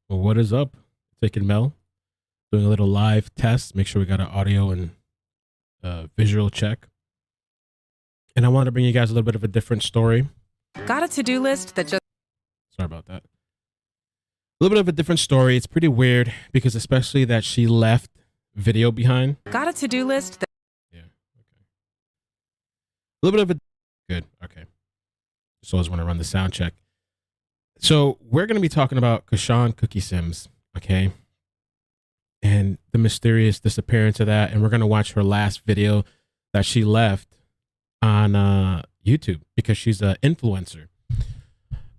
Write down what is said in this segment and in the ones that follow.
Well, what is up? iCkEdMeL doing a little live test. Make sure we got an audio and visual check. And I wanted to bring you guys a little bit of a different story. Got a to-do list that just... Sorry about that. A little bit of a different story. It's pretty weird because especially that she left video behind. Got a to-do list that... Yeah. Okay. A little bit of a... Good. Okay. Just always want to run the sound check. So we're going to be talking about Cashawn Cookie Sims, okay? And the mysterious disappearance of that. And we're going to watch her last video that she left on YouTube because she's an influencer.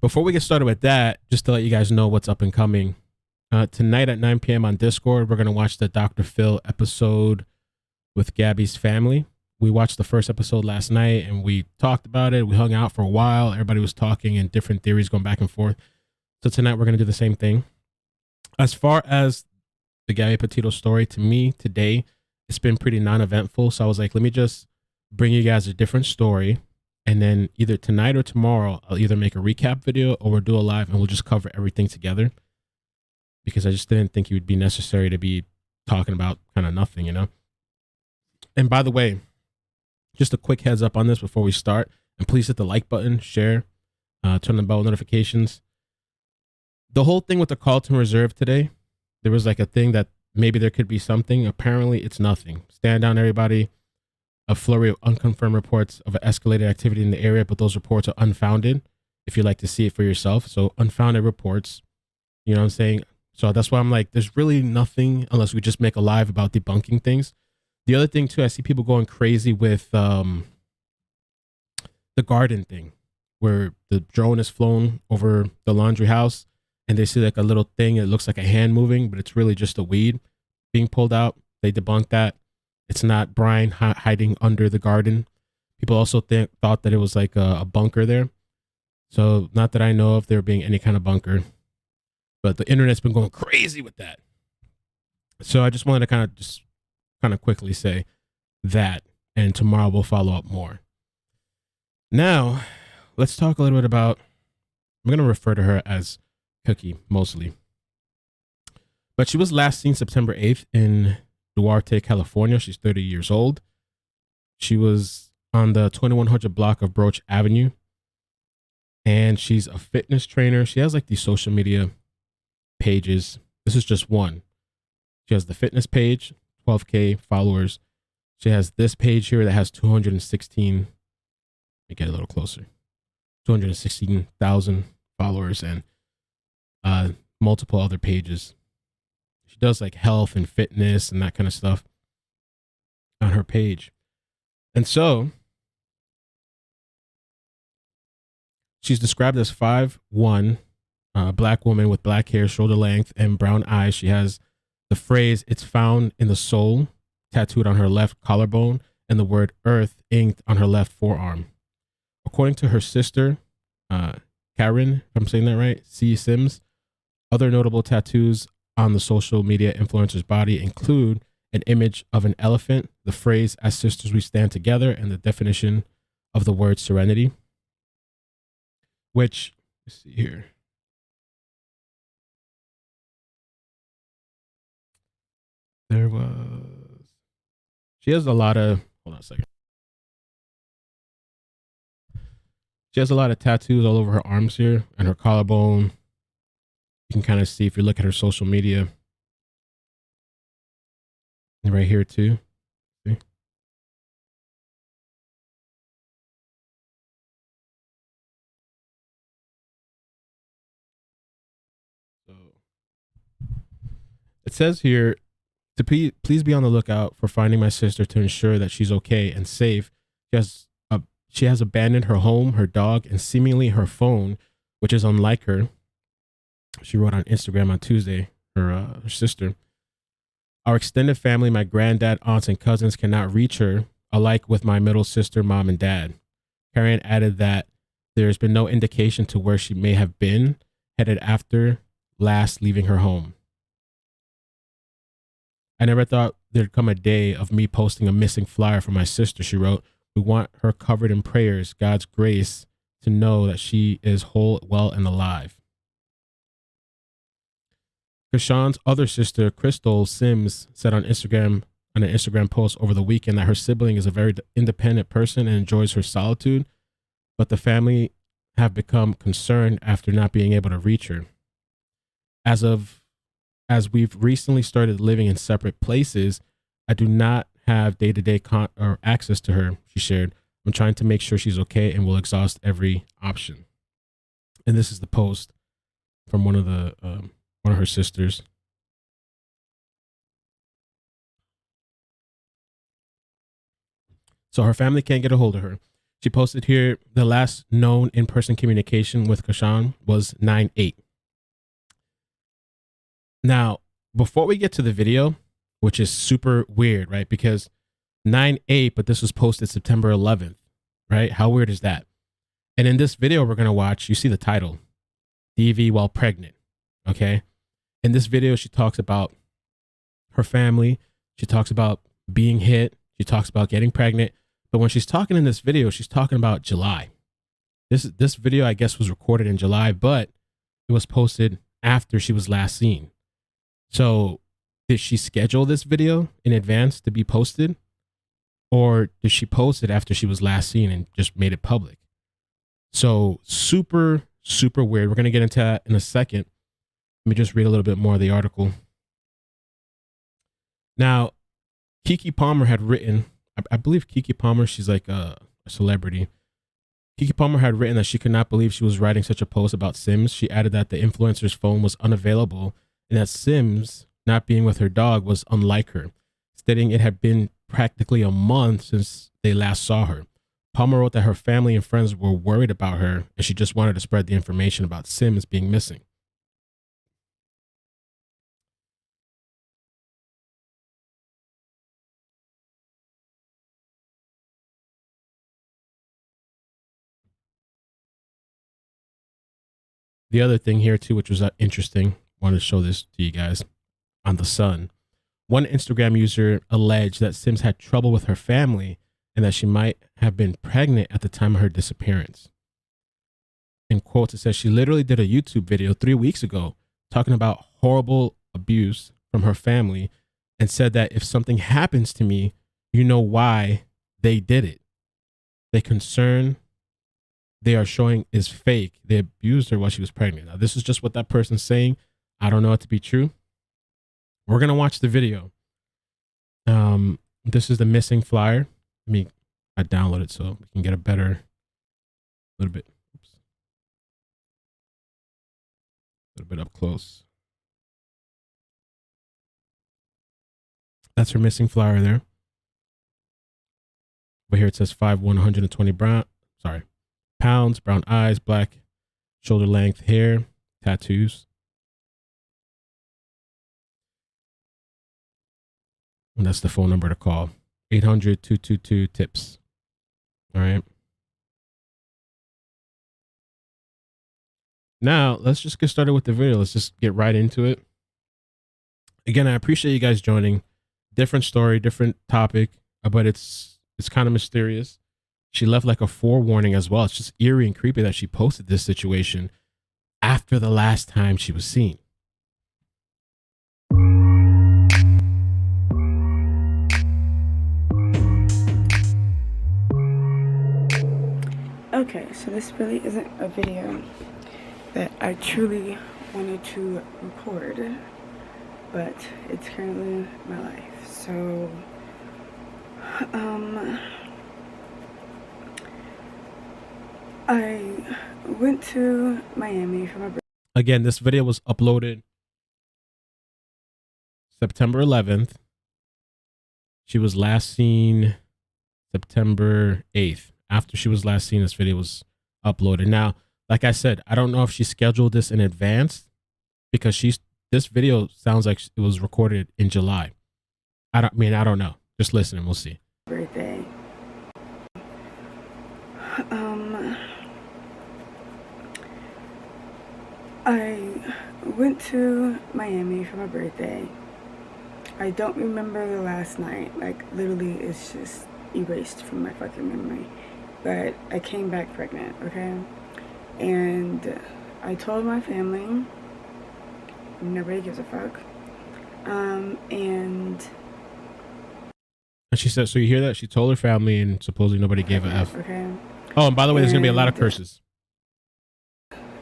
Before we get started with that, just to let you guys know what's up and coming, tonight at 9 p.m. on Discord, we're going to watch the Dr. Phil episode with Gabby's family. We watched the first episode last night and we talked about it. We hung out for a while. Everybody was talking and different theories going back and forth. So tonight we're going to do the same thing. As far as the Gabby Petito story, to me today, it's been pretty non-eventful. So I was like, let me just bring you guys a different story. And then either tonight or tomorrow, I'll either make a recap video or we'll do a live and we'll just cover everything together. Because I just didn't think it would be necessary to be talking about kind of nothing, you know? And by the way, just a quick heads up on this before we start. And please hit the like button, share, turn on the bell notifications. The whole thing with the Carlton Reserve today, there was like a thing that maybe there could be something. Apparently, it's nothing. Stand down, everybody. A flurry of unconfirmed reports of escalated activity in the area, but those reports are unfounded if you'd like to see it for yourself. So unfounded reports, you know what I'm saying? So that's why I'm like, there's really nothing unless we just make a live about debunking things. The other thing too, I see people going crazy with the garden thing where the drone is flown over the laundry house and they see like a little thing. It looks like a hand moving, but it's really just a weed being pulled out. They debunked that. It's not Brian hiding under the garden. People also thought that it was like a bunker there. So not that I know of there being any kind of bunker, but the internet's been going crazy with that. So I just wanted to kind of quickly say that, and tomorrow we'll follow up more. Now, let's talk a little bit about, I'm going to refer to her as Cookie mostly. But she was last seen September 8th in Duarte, California. She's 30 years old. She was on the 2100 block of Broach Avenue. And she's a fitness trainer. She has like these social media pages. This is just one. She has the fitness page, 12K followers. She has this page here that has 216. Let me get a little closer. 216,000 followers and multiple other pages. She does like health and fitness and that kind of stuff on her page. And so she's described as 5'1", black woman with black hair, shoulder length, and brown eyes. She has the phrase, "It's found in the soul," tattooed on her left collarbone, and the word "earth" inked on her left forearm. According to her sister, Karen, if I'm saying that right, C. Sims, other notable tattoos on the social media influencer's body include an image of an elephant, the phrase "As sisters we stand together," and the definition of the word serenity, which, let's see here. There was, she has a lot of, hold on a second. She has a lot of tattoos all over her arms here and her collarbone. You can kind of see if you look at her social media. And right here too. See? So it says here, to please be on the lookout for finding my sister to ensure that she's okay and safe. She has abandoned her home, her dog, and seemingly her phone, which is unlike her. She wrote on Instagram on Tuesday, her sister. Our extended family, my granddad, aunts, and cousins cannot reach her, alike with my middle sister, mom, and dad. Karen added that there's been no indication to where she may have been headed after last leaving her home. I never thought there'd come a day of me posting a missing flyer for my sister, she wrote. We want her covered in prayers, God's grace, to know that she is whole, well, and alive. Cashawn's other sister, Crystal Sims, said on an Instagram post over the weekend that her sibling is a very independent person and enjoys her solitude, but the family have become concerned after not being able to reach her. As we've recently started living in separate places, I do not have day-to-day or access to her, she shared. I'm trying to make sure she's okay and will exhaust every option. And this is the post from one of her sisters. So her family can't get a hold of her. She posted here, the last known in-person communication with Cashawn was 9/8. Now, before we get to the video, which is super weird, right? Because 9/8, but this was posted September 11th, right? How weird is that? And in this video we're going to watch, you see the title, DV while pregnant, okay? In this video, she talks about her family. She talks about being hit. She talks about getting pregnant. But when she's talking in this video, she's talking about July. This video, I guess, was recorded in July, but it was posted after she was last seen. So did she schedule this video in advance to be posted? Or did she post it after she was last seen and just made it public? So super, super weird. We're going to get into that in a second. Let me just read a little bit more of the article. Now, Keke Palmer had written, I believe Keke Palmer, she's like a celebrity. Keke Palmer had written that she could not believe she was writing such a post about Sims. She added that the influencer's phone was unavailable and that Sims not being with her dog was unlike her, stating it had been practically a month since they last saw her. Palmer wrote that her family and friends were worried about her and she just wanted to spread the information about Sims being missing. The other thing here too, which was interesting, wanted to show this to you guys on The Sun. One Instagram user alleged that Sims had trouble with her family and that she might have been pregnant at the time of her disappearance. In quotes, it says she literally did a YouTube video 3 weeks ago talking about horrible abuse from her family and said that if something happens to me, you know why they did it. The concern they are showing is fake. They abused her while she was pregnant. Now, this is just what that person's saying. I don't know it to be true. We're going to watch the video. This is the missing flyer. I download it so we can get a little bit up close. That's her missing flyer there. But here it says 5'1", 120 pounds, brown eyes, black shoulder length hair, tattoos. And that's the phone number to call. 800-222-TIPS. All right. Now, let's just get started with the video. Let's just get right into it. Again, I appreciate you guys joining. Different story, different topic, but it's kind of mysterious. She left like a forewarning as well. It's just eerie and creepy that she posted this situation after the last time she was seen. Okay, so this really isn't a video that I truly wanted to record, but it's currently my life. So, I went to Miami for my birthday. Again, this video was uploaded September 11th. She was last seen September 8th. After she was last seen, this video was uploaded. Now, like I said, I don't know if she scheduled this in advance because this video sounds like it was recorded in July. I don't know. Just listen and we'll see. Birthday. I went to Miami for my birthday. I don't remember the last night. Like, literally, it's just erased from my fucking memory. But I came back pregnant, okay? And I told my family, Nobody gives a fuck. And she said, so you hear that? She told her family and supposedly nobody gave a F. Okay. Oh, and by the way, there's going to be a lot of curses.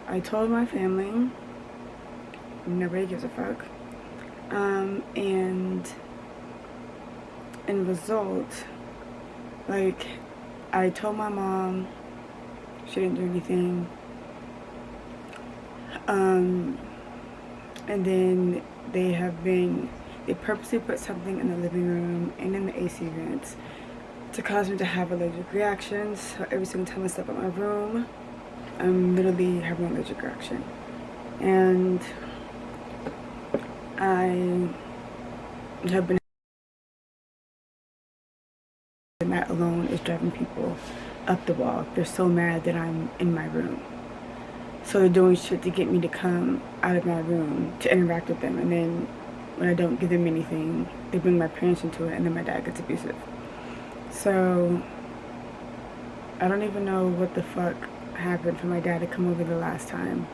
I told my family. Nobody gives a fuck. And in result, like, I told my mom, she didn't do anything. And then they purposely put something in the living room and in the AC vents to cause me to have allergic reactions. So every single time I step out my room, I'm literally having an allergic reaction. And I have been, and that alone is driving people up the wall. They're so mad that I'm in my room. So they're doing shit to get me to come out of my room to interact with them. And then when I don't give them anything, they bring my parents into it, and then my dad gets abusive. So I don't even know what the fuck happened for my dad to come over the last time.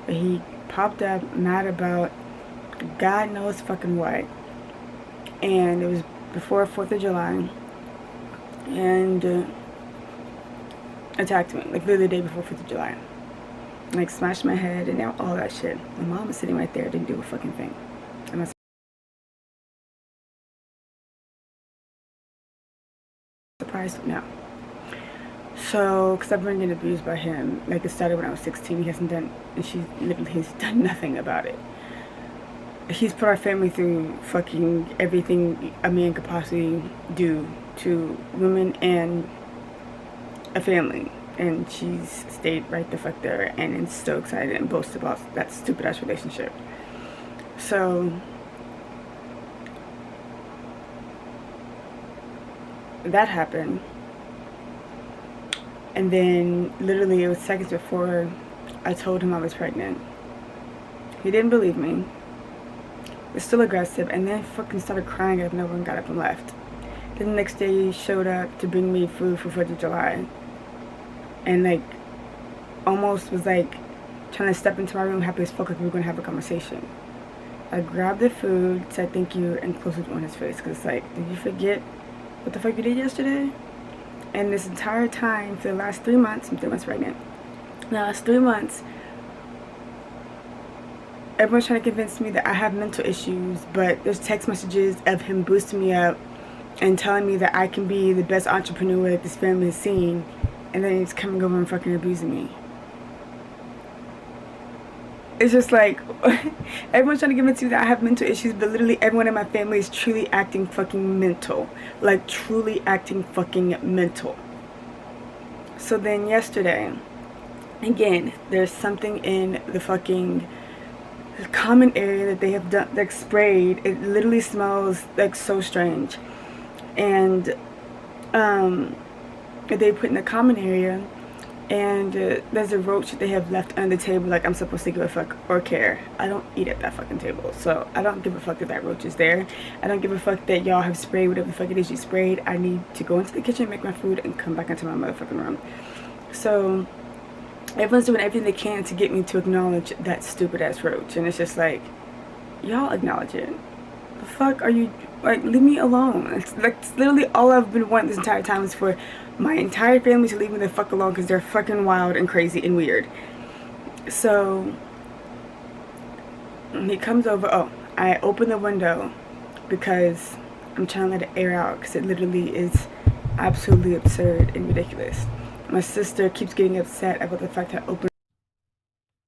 But he popped up mad about God knows fucking what. And it was before 4th of July. And attacked me, like literally the day before 4th of July. Like smashed my head and all that shit. My mom was sitting right there, didn't do a fucking thing. Am I surprised? No. So, because I've been getting abused by him. Like, it started when I was 16. He hasn't done, and he's done nothing about it. He's put our family through fucking everything a man could possibly do to women and a family. And she's stayed right the fuck there and is still excited and boasts about that stupid ass relationship. So that happened. And then literally it was seconds before I told him I was pregnant. He didn't believe me. Was still aggressive, and then fucking started crying out of nowhere and got up and left. Then the next day he showed up to bring me food for 4th of July. And like almost was like trying to step into my room happy as fuck like we were gonna have a conversation. I grabbed the food, said thank you, and closed it on his face because it's like, did you forget what the fuck you did yesterday? And this entire time for the last 3 months, I'm 3 months pregnant. The last 3 months, everyone's trying to convince me that I have mental issues, but there's text messages of him boosting me up and telling me that I can be the best entrepreneur that this family has seen. And then he's coming over and fucking abusing me. It's just like, everyone's trying to convince me that I have mental issues, but literally everyone in my family is truly acting fucking mental. Like, truly acting fucking mental. So then yesterday, again, there's something in the fucking common area that they have done, like sprayed. It literally smells like so strange. And, they put in the common area, and there's a roach that they have left under the table. Like, I'm supposed to give a fuck or care. I don't eat at that fucking table, so I don't give a fuck that that roach is there. I don't give a fuck that y'all have sprayed whatever the fuck it is you sprayed. I need to go into the kitchen, make my food, and come back into my motherfucking room. So everyone's doing everything they can to get me to acknowledge that stupid ass roach, and it's just like, y'all acknowledge it. The fuck are you, like, leave me alone. It's like, it's literally all I've been wanting this entire time is for my entire family to leave me the fuck alone because they're fucking wild and crazy and weird. So he comes over. Oh, I open the window because I'm trying to let it air out because it literally is absolutely absurd and ridiculous. My sister keeps getting upset about the fact that I opened.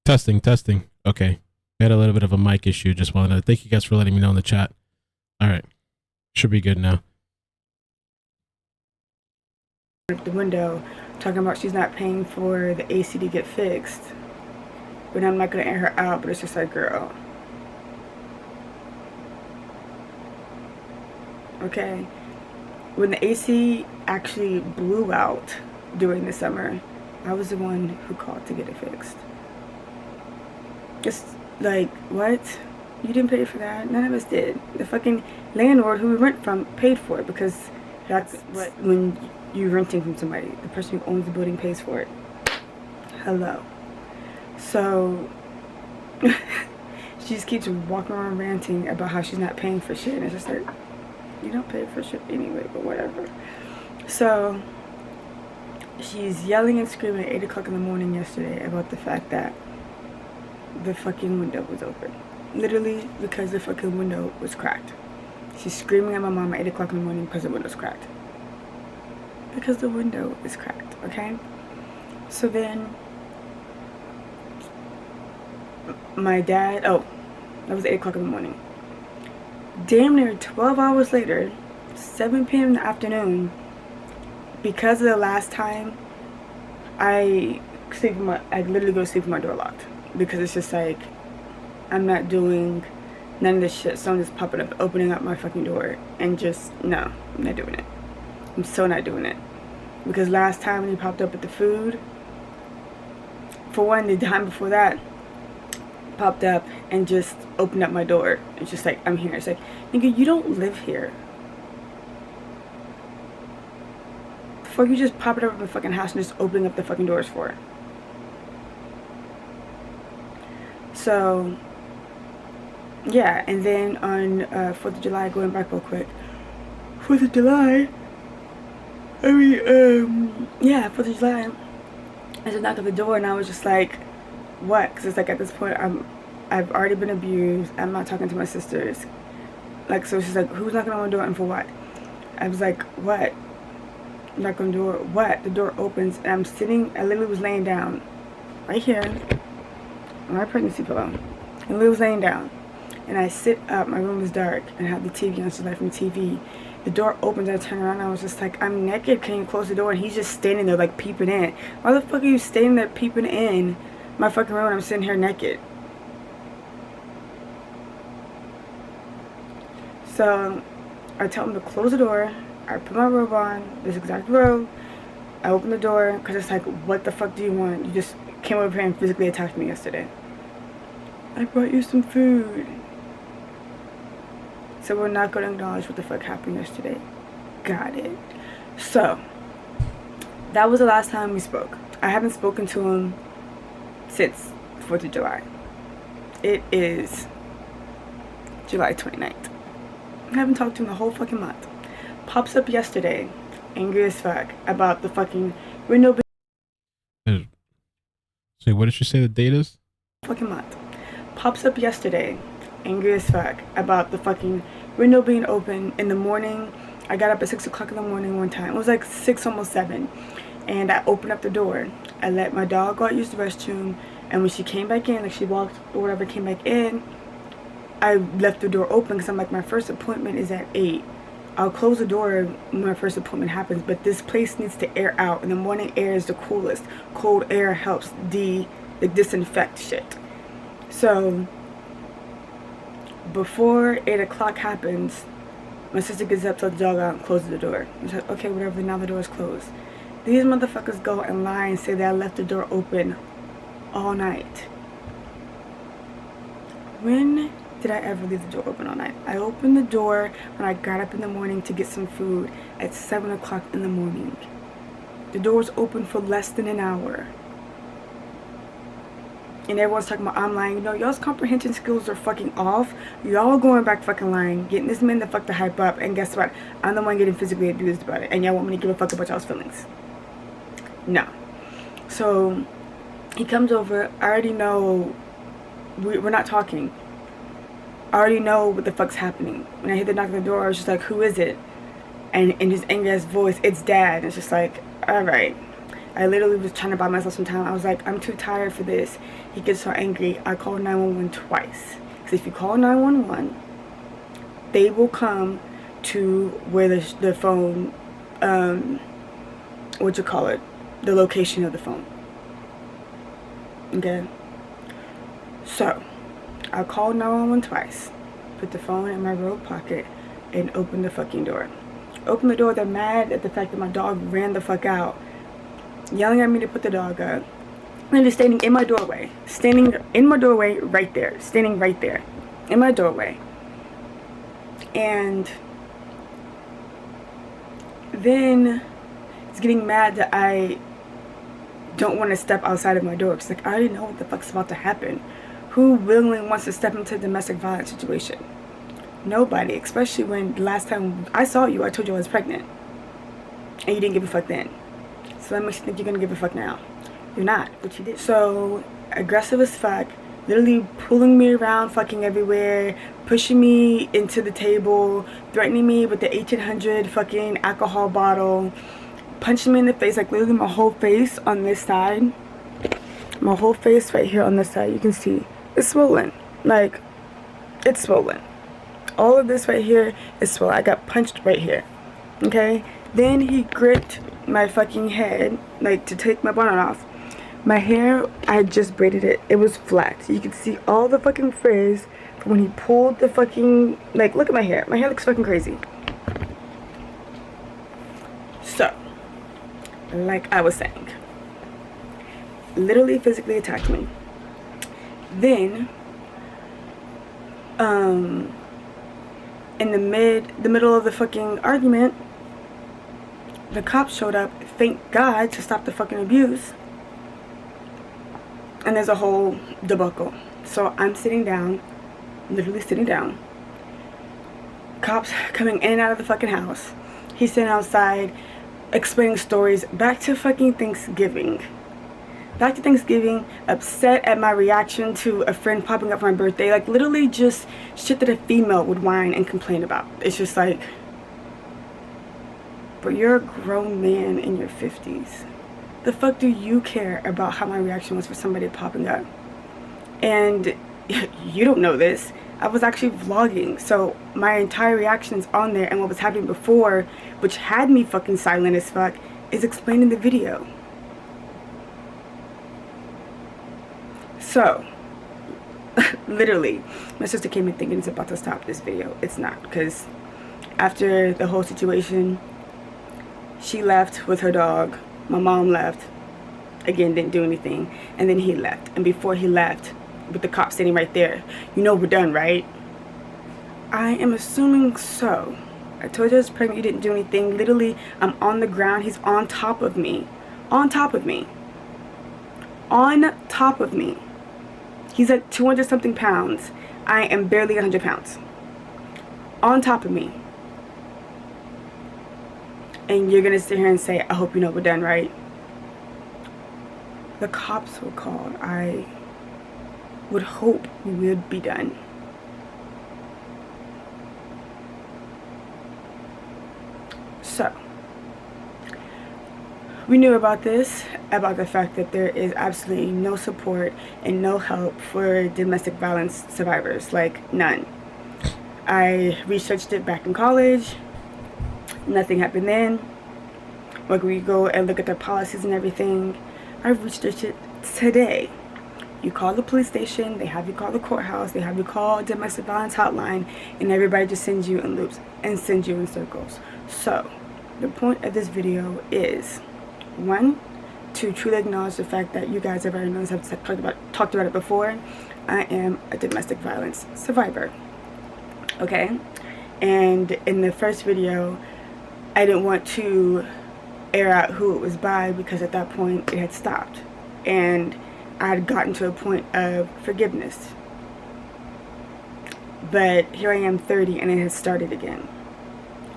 Testing. Okay. We had a little bit of a mic issue. Just wanted to thank you guys for letting me know in the chat. All right. Should be good now. The window talking about she's not paying for the AC to get fixed, but I'm not gonna air her out. But it's just like, girl, okay. When the AC actually blew out during the summer, I was the one who called to get it fixed. It's like, what? You didn't pay for that? None of us did. The fucking landlord who we rent from paid for it, because that's what, when you're renting from somebody, the person who owns the building pays for it. Hello. So She just keeps walking around ranting about how she's not paying for shit. And it's just like, you don't pay for shit anyway, but whatever. So she's yelling and screaming at 8 o'clock in the morning yesterday about the fact that the fucking window was open. Literally because the fucking window was cracked. She's screaming at my mom at 8 o'clock in the morning because the window's cracked. Because the window is cracked, okay? So then my dad, that was 8 o'clock in the morning. Damn near 12 hours later, 7 p.m. in the afternoon, because of the last time, I literally go to sleep with my door locked. Because it's just like, I'm not doing none of this shit. Someone just popping up, opening up my fucking door, and just, no, I'm not doing it. I'm so not doing it. Because last time when he popped up with the food, for one, the time before that, popped up and just opened up my door. It's just like, I'm here. It's like, nigga, you don't live here. The fuck you just popping up in the fucking house and just opening up the fucking doors for it? So, yeah, and then on 4th of July, going back real quick, 4th of July, 4th of July, I just knocked at the door and I was just like, what? Because it's like at this point, I've already been abused. I'm not talking to my sisters. Like, so she's like, who's knocking on my door and for what? I was like, what? Knock on the door, what? The door opens and I'm sitting, I literally was laying down right here on my pregnancy pillow. I literally was laying down. And I sit up, my room was dark, and I have the TV on, so like from the TV. The door opens, I turn around, and I was just like, I'm naked, can you close the door? And he's just standing there like peeping in. Why the fuck are you standing there peeping in my fucking room and I'm sitting here naked? So I tell him to close the door. I put my robe on, this exact robe. I open the door, because it's like, what the fuck do you want? You just came over here and physically attacked me yesterday. I brought you some food. So we're not going to acknowledge what the fuck happened yesterday. Got it. So, that was the last time we spoke. I haven't spoken to him since 4th of July. It is July 29th. I haven't talked to him the whole fucking month. Pops up yesterday, angry as fuck, about the fucking window. So what did she say the date is? Fucking month. Pops up yesterday, angry as fuck, about the fucking window being open in the morning. I got up at 6 o'clock in the morning one time. It was like 6, almost 7. And I opened up the door. I let my dog go out, use the restroom. And when she came back in, like she walked or whatever, came back in, I left the door open because I'm like, my first appointment is at 8. I'll close the door when my first appointment happens. But this place needs to air out. And the morning air is the coolest. Cold air helps disinfect shit. So, before 8 o'clock happens, my sister gets up, tells the dog out, and closes the door. It's like, okay, whatever, now the door is closed. These motherfuckers go and lie and say that I left the door open all night. When did I ever leave the door open all night? I opened the door when I got up in the morning to get some food at 7 o'clock in the morning. The door was open for less than an hour. And everyone's talking about I'm lying. You know, y'all's comprehension skills are fucking off. Y'all going back fucking lying, getting this man the fuck to hype up, and guess what? I'm the one getting physically abused about it, and y'all want me to give a fuck about y'all's feelings. No. So he comes over. I already know we're not talking. I already know what the fuck's happening. When I hit the knock on the door, I was just like, who is it? And in his angry ass voice, it's Dad. It's just like, alright. I literally was trying to buy myself some time. I was like, I'm too tired for this. He gets so angry. I called 911 twice. Because if you call 911, they will come to where the phone, the location of the phone. Okay? So, I called 911 twice. Put the phone in my robe pocket and opened the fucking door. Opened the door. They're mad at the fact that my dog ran the fuck out. Yelling at me to put the dog up. And just standing in my doorway. Standing in my doorway right there. Standing right there. In my doorway. And then it's getting mad that I don't want to step outside of my door. It's like, I already know what the fuck's about to happen. Who willingly wants to step into a domestic violence situation? Nobody, especially when the last time I saw you, I told you I was pregnant. And you didn't give a fuck then. So that makes you think you're gonna give a fuck now. You're not, but you did. So, aggressive as fuck, literally pulling me around fucking everywhere, pushing me into the table, threatening me with the 1800 fucking alcohol bottle, punching me in the face, like literally my whole face on this side. My whole face right here on this side, you can see, it's swollen. Like, it's swollen. All of this right here is swollen. I got punched right here, okay? Then he gripped my fucking head, like to take my bonnet off. My hair, I had just braided it. It was flat. You could see all the fucking frizz from when he pulled the fucking, like, look at my hair. My hair looks fucking crazy. So, like I was saying, literally physically attacked me. Then, in the middle of the fucking argument, the cops showed up, thank God, to stop the fucking abuse. And there's a whole debacle. So I'm sitting down, literally sitting down. Cops coming in and out of the fucking house. He's sitting outside explaining stories back to fucking Thanksgiving. Back to Thanksgiving, upset at my reaction to a friend popping up for my birthday. Like literally just shit that a female would whine and complain about. It's just like, but you're a grown man in your 50s. The fuck do you care about how my reaction was for somebody popping up? And you don't know this. I was actually vlogging, so my entire reactions on there and what was happening before, which had me fucking silent as fuck, is explained in the video. So, literally, my sister came in thinking it's about to stop this video. It's not, because after the whole situation, she left with her dog. My mom left, again, didn't do anything, and then he left. And before he left, with the cop sitting right there, you know we're done, right? I am assuming so. I told you I was pregnant, you didn't do anything. Literally, I'm on the ground, he's on top of me. On top of me. On top of me. He's at 200 something pounds. I am barely 100 pounds. On top of me. And you're gonna sit here and say, I hope you know we're done, right? The cops were called. I would hope we would be done. So, we knew about this, about the fact that there is absolutely no support and no help for domestic violence survivors, like none. I researched it back in college. Nothing happened then. Like we go and look at their policies and everything. I've researched it today. You call the police station, they have you call the courthouse, they have you call domestic violence hotline, and everybody just sends you in loops and sends you in circles. So, the point of this video is, one, to truly acknowledge the fact that you guys have already known, have talked about it before. I am a domestic violence survivor. Okay? And in the first video, I didn't want to air out who it was by because at that point it had stopped. And I had gotten to a point of forgiveness. But here I am 30 and it has started again.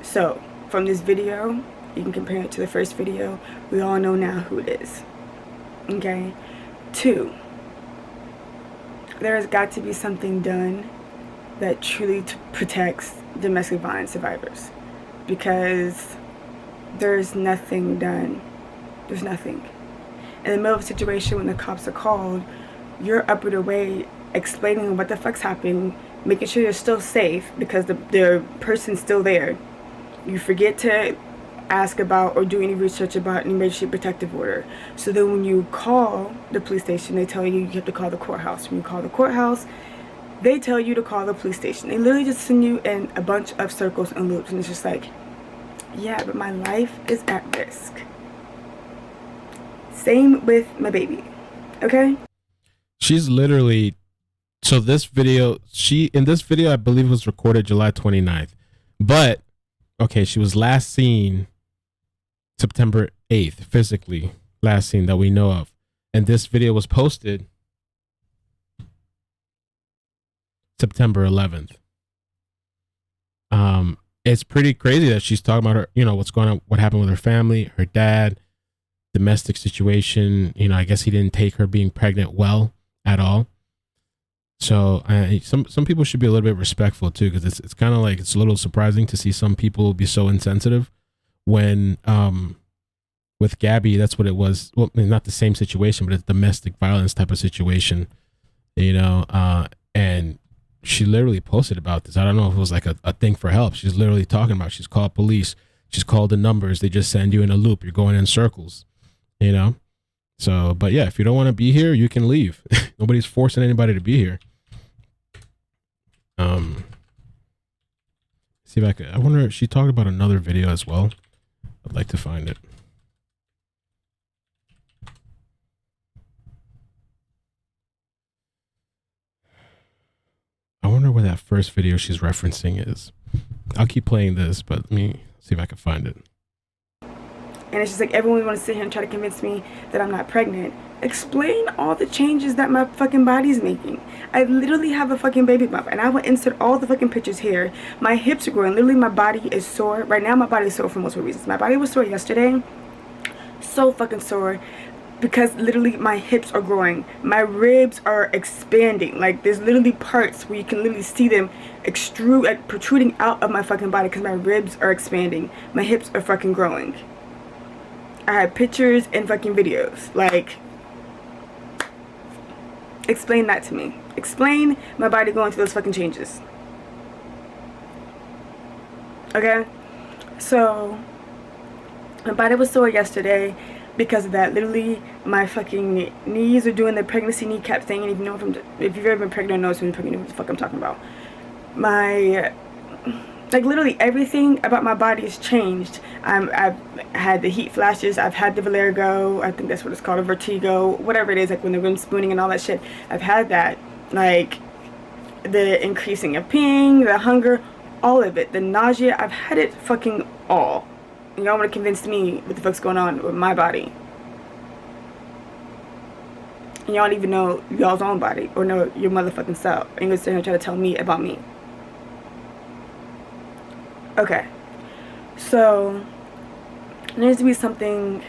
So, from this video, you can compare it to the first video. We all know now who it is. Okay? 2, there has got to be something done that truly protects domestic violence survivors. Because there's nothing done. There's nothing. In the middle of a situation when the cops are called, you're up and away explaining what the fuck's happening, making sure you're still safe because the person's still there. You forget to ask about or do any research about an emergency protective order. So then when you call the police station, they tell you you have to call the courthouse. When you call the courthouse, they tell you to call the police station. They literally just send you in a bunch of circles and loops, and it's just like, yeah, but my life is at risk. Same with my baby. Okay? She's literally, so this video, in this video, I believe was recorded July 29th. But, okay, she was last seen September 8th, physically, last seen that we know of. And this video was posted September 11th. It's pretty crazy that she's talking about her, what's going on, what happened with her family, her dad, domestic situation. I guess he didn't take her being pregnant well at all. So some people should be a little bit respectful too, because it's kind of like, it's a little surprising to see some people be so insensitive when with Gabby, that's what it was. Well, not the same situation, but it's domestic violence type of situation, and she literally posted about this. I don't know if it was like a thing for help. She's literally talking about, she's called police. She's called the numbers. They just send you in a loop. You're going in circles, So, but yeah, if you don't want to be here, you can leave. Nobody's forcing anybody to be here. See if I wonder if she talked about another video as well. I'd like to find it. I wonder where that first video she's referencing is. I'll keep playing this, but let me see if I can find it. And it's just like, everyone wants to sit here and try to convince me that I'm not pregnant. Explain all the changes that my fucking body's making. I literally have a fucking baby bump, and I will insert all the fucking pictures here. My hips are growing. Literally, my body is sore. Right now, my body is sore for multiple reasons. My body was sore yesterday. So fucking sore. Because literally, my hips are growing. My ribs are expanding. Like, there's literally parts where you can literally see them extrude, like, protruding out of my fucking body because my ribs are expanding. My hips are fucking growing. I have pictures and fucking videos. Like, explain that to me. Explain my body going through those fucking changes. Okay? So, my body was sore yesterday because of that. Literally, my fucking knees are doing the pregnancy kneecap thing. And if you've ever been pregnant, knows when you're pregnant, what the fuck I'm talking about. Like, literally everything about my body has changed. I've had the heat flashes. I've had the vertigo. I think that's what it's called, a vertigo. Whatever it is, like when the rim spooning and all that shit. I've had that. Like, the increasing of peeing, the hunger, all of it. The nausea. I've had it fucking all. And y'all want to convince me what the fuck's going on with my body. And y'all don't even know y'all's own body or know your motherfucking self. And you're sitting here trying to tell me about me. Okay, so there needs to be something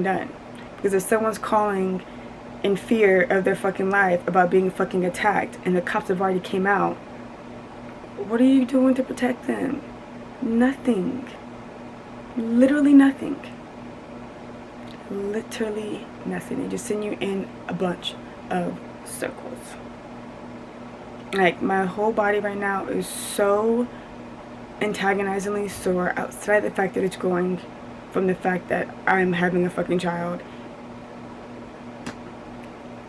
done, because if someone's calling in fear of their fucking life about being fucking attacked and the cops have already came out, what are you doing to protect them? Nothing. Literally nothing. Literally nothing. They just send you in a bunch of circles. Like, my whole body right now is so antagonizingly sore, outside the fact that it's growing from the fact that I'm having a fucking child.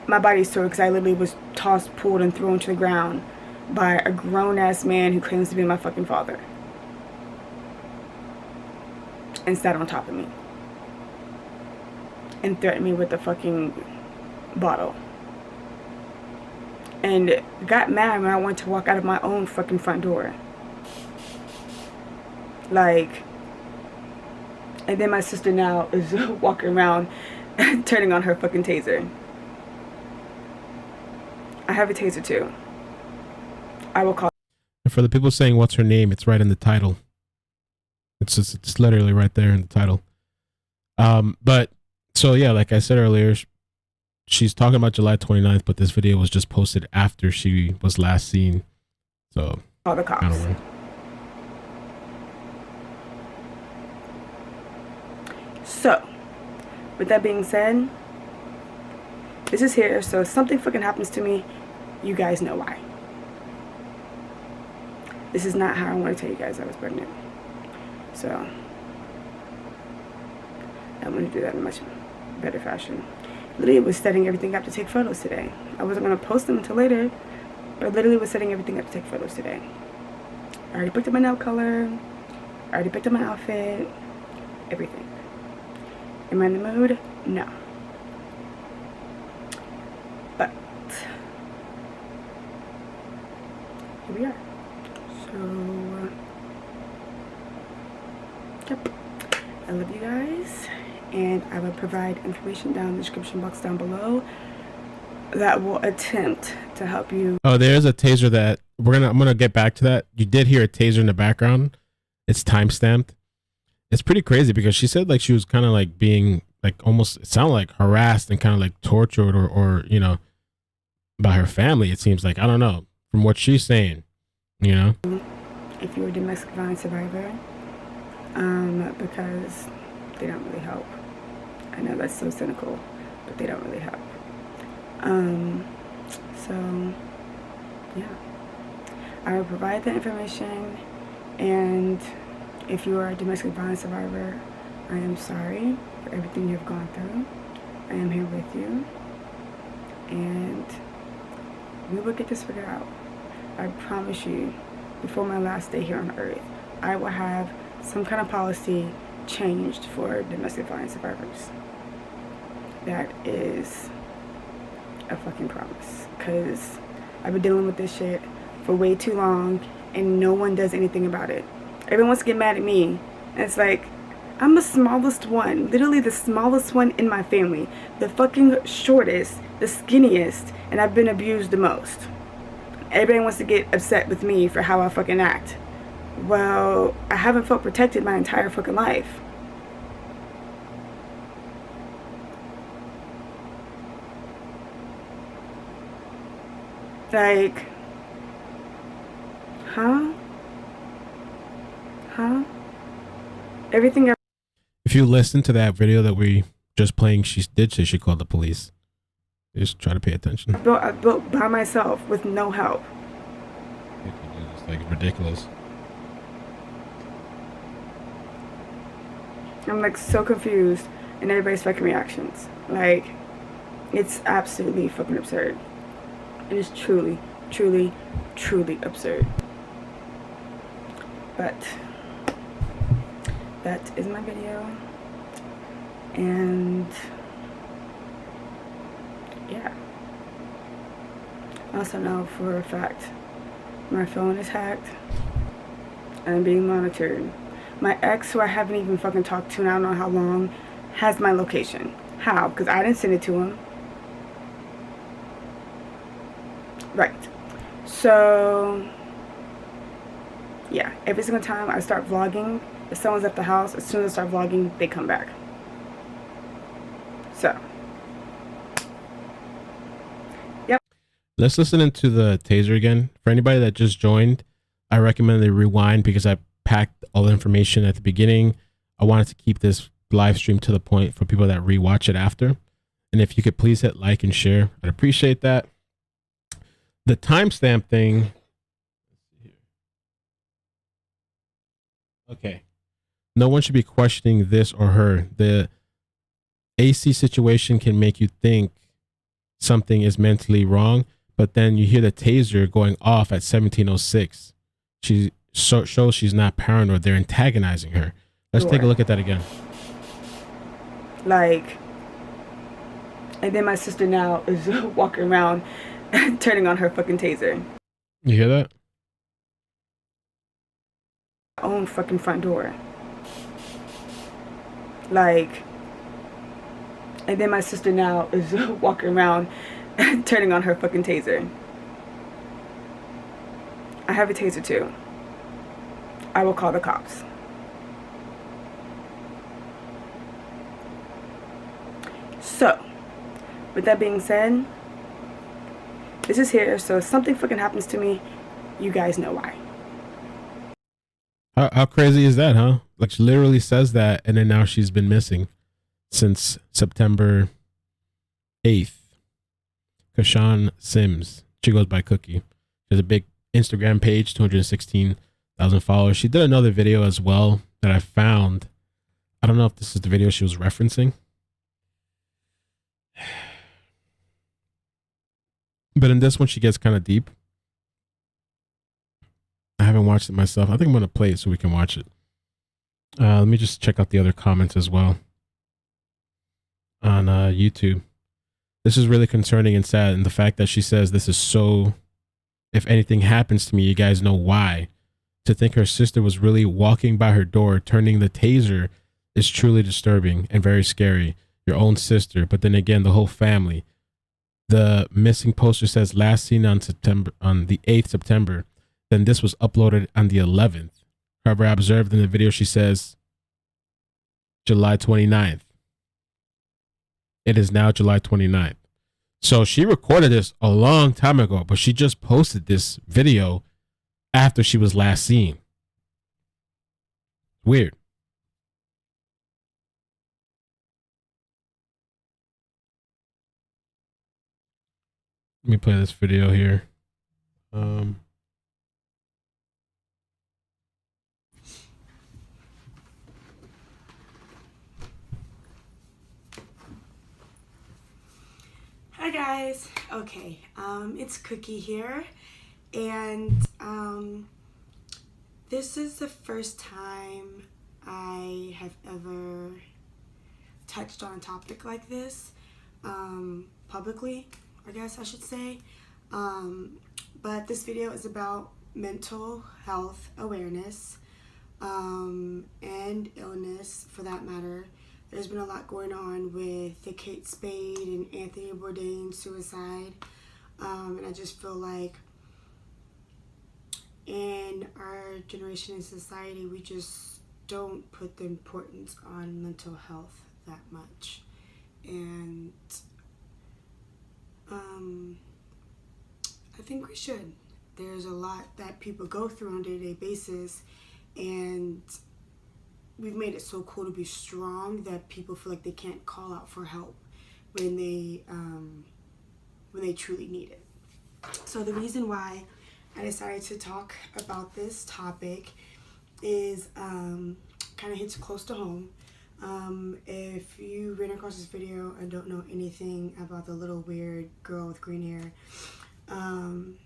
My body's sore because I literally was tossed, pulled, and thrown to the ground by a grown-ass man who claims to be my fucking father. And sat on top of me. And threatened me with a fucking bottle. And got mad when I went to walk out of my own fucking front door. Like, and then my sister now is walking around turning on her fucking taser. I have a taser too. I will call. And for the people saying what's her name, it's right in the title. It's literally right there in the title. But so yeah, like I said earlier, she's talking about July 29th, but this video was just posted after she was last seen. So call the cops. So, with that being said, this is here, so if something fucking happens to me, you guys know why. This is not how I want to tell you guys I was pregnant. So, I'm going to do that in a much better fashion. Literally was setting everything up to take photos today. I wasn't going to post them until later, but I literally was setting everything up to take photos today. I already picked up my nail color. I already picked up my outfit. Everything. Am I in the mood? No. But here we are. So, yep. I love you guys, and I will provide information down in the description box down below that will attempt to help you. Oh, there's a taser that I'm gonna get back to that. You did hear a taser in the background. It's time stamped. It's pretty crazy because she said like she was kind of like being like almost, it sounded like harassed and kind of like tortured or you know, by her family. It seems like, I don't know, from what she's saying, you know. If you're a domestic violence survivor, because they don't really help. I know that's so cynical, but they don't really help. So yeah, I will provide the information, and if you are a domestic violence survivor, I am sorry for everything you've gone through. I am here with you, and we will get this figured out. I promise you, before my last day here on earth, I will have some kind of policy changed for domestic violence survivors. That is a fucking promise, because I've been dealing with this shit for way too long and no one does anything about it. Everyone wants to get mad at me, and it's like, I'm the smallest one, literally the smallest one in my family, the fucking shortest, the skinniest, and I've been abused the most. Everybody wants to get upset with me for how I fucking act. Well, I haven't felt protected my entire fucking life. Like, huh? Everything. If you listen to that video that we just playing, she did say she called the police. Just try to pay attention. I built by myself with no help. It's like ridiculous. I'm like so confused and everybody's fucking reactions. Like, it's absolutely fucking absurd. It is truly, truly, truly absurd. But that is my video. And yeah. I also know for a fact my phone is hacked and I'm being monitored. My ex, who I haven't even fucking talked to in I don't know how long, has my location. How? Because I didn't send it to him. Right. So yeah, every single time I start vlogging, if someone's at the house, as soon as I start vlogging, they come back. So yep. Let's listen into the taser again. For anybody that just joined, I recommend they rewind because I packed all the information at the beginning. I wanted to keep this live stream to the point for people that rewatch it after. And if you could please hit like and share, I'd appreciate that. The timestamp thing. Okay. No one should be questioning this or her. The AC situation can make you think something is mentally wrong, but then you hear the taser going off at 17:06. She shows she's not paranoid. They're antagonizing her. Let's take a look at that again. Like, and then my sister now is walking around turning on her fucking taser. You hear that? Own fucking front door. Like, and then my sister now is walking around turning on her fucking taser. I have a taser too. I will call the cops. So, with that being said, this is here, so if something fucking happens to me, you guys know why. How crazy is that, huh? Like, she literally says that, and then now she's been missing since September 8th. Cashawn Sims. She goes by Cookie. She has a big Instagram page, 216,000 followers. She did another video as well that I found. I don't know if this is the video she was referencing. But in this one, she gets kind of deep. I haven't watched it myself. I think I'm going to play it so we can watch it. Let me just check out the other comments as well on YouTube. This is really concerning and sad. And the fact that she says this is so, if anything happens to me, you guys know why. To think her sister was really walking by her door, turning the taser, is truly disturbing and very scary. Your own sister, but then again, the whole family. the missing poster says last seen on the 8th September. Then this was uploaded on the 11th. However, I observed in the video she says July 29th. It is now July 29th. So she recorded this a long time ago, but she just posted this video after she was last seen. Weird. Let me play this video here. Hi guys. Okay, it's Cookie here, and this is the first time I have ever touched on a topic like this publicly, I guess I should say. But this video is about mental health awareness and illness, for that matter. There's been a lot going on with the Kate Spade and Anthony Bourdain suicide, and I just feel like in our generation and society, we just don't put the importance on mental health that much. And I think we should. There's a lot that people go through on a day-to-day basis, and we've made it so cool to be strong that people feel like they can't call out for help when they truly need it. So the reason why I decided to talk about this topic is kind of hits close to home. If you ran across this video and don't know anything about the little weird girl with green hair, I'm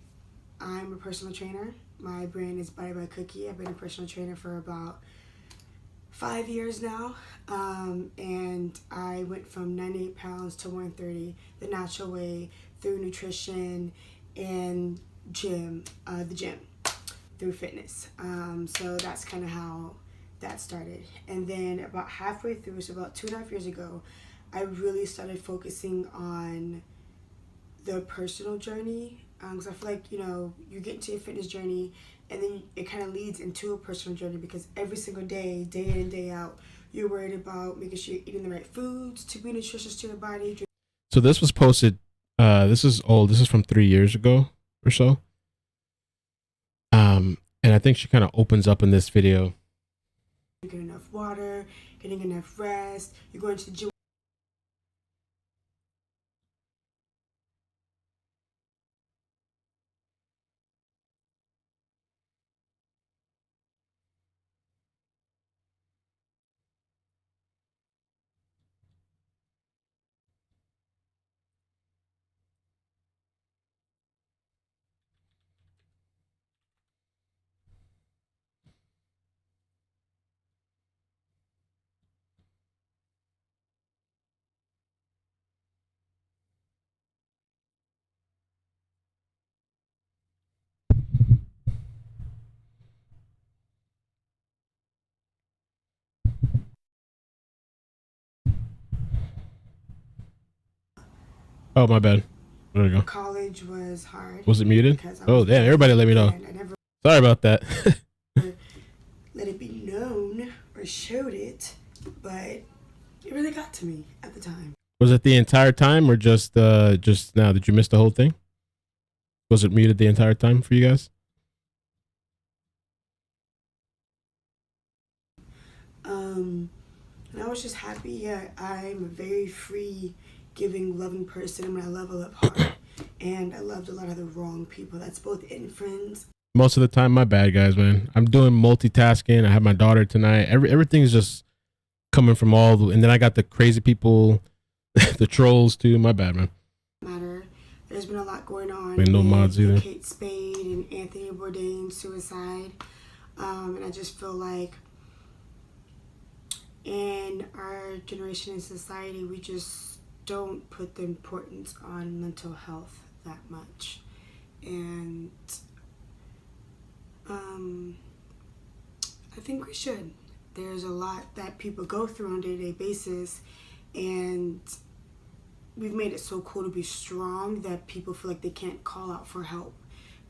a personal trainer. My brand is Body by Cookie. I've been a personal trainer for about 5 years now, and I went from 98 pounds to 130 the natural way, through nutrition and the gym, through fitness. So that's kind of how that started. And then about halfway through, so about 2.5 years ago, I really started focusing on the personal journey, because I feel like, you know, you get into your fitness journey and then it kind of leads into a personal journey, because every single day, day in and day out, you're worried about making sure you're eating the right foods to be nutritious to your body. So this was posted, this is old, this is from 3 years ago or so. And I think she kind of opens up in this video. You're getting enough water, getting enough rest, you're going to the gym. Oh, my bad. There we go. College was hard. Was it muted? Oh, damn. Everybody let me know. Sorry about that. Let it be known or showed it, but it really got to me at the time. Was it the entire time or just now? Did you miss the whole thing? Was it muted the entire time for you guys? And I was just happy. Yeah, I'm a very free, giving, loving person. I'm gonna level up hard, and I loved a lot of the wrong people. That's both in friends. Most of the time, my bad, guys, man. I'm doing multitasking. I have my daughter tonight. Everything's just coming from and then I got the crazy people, the trolls too. My bad, man. There's been a lot going on. No mods either. Kate Spade and Anthony Bourdain suicide, and I just feel like in our generation and society, we just don't put the importance on mental health that much. And I think we should. There's a lot that people go through on a day-to-day basis, and we've made it so cool to be strong that people feel like they can't call out for help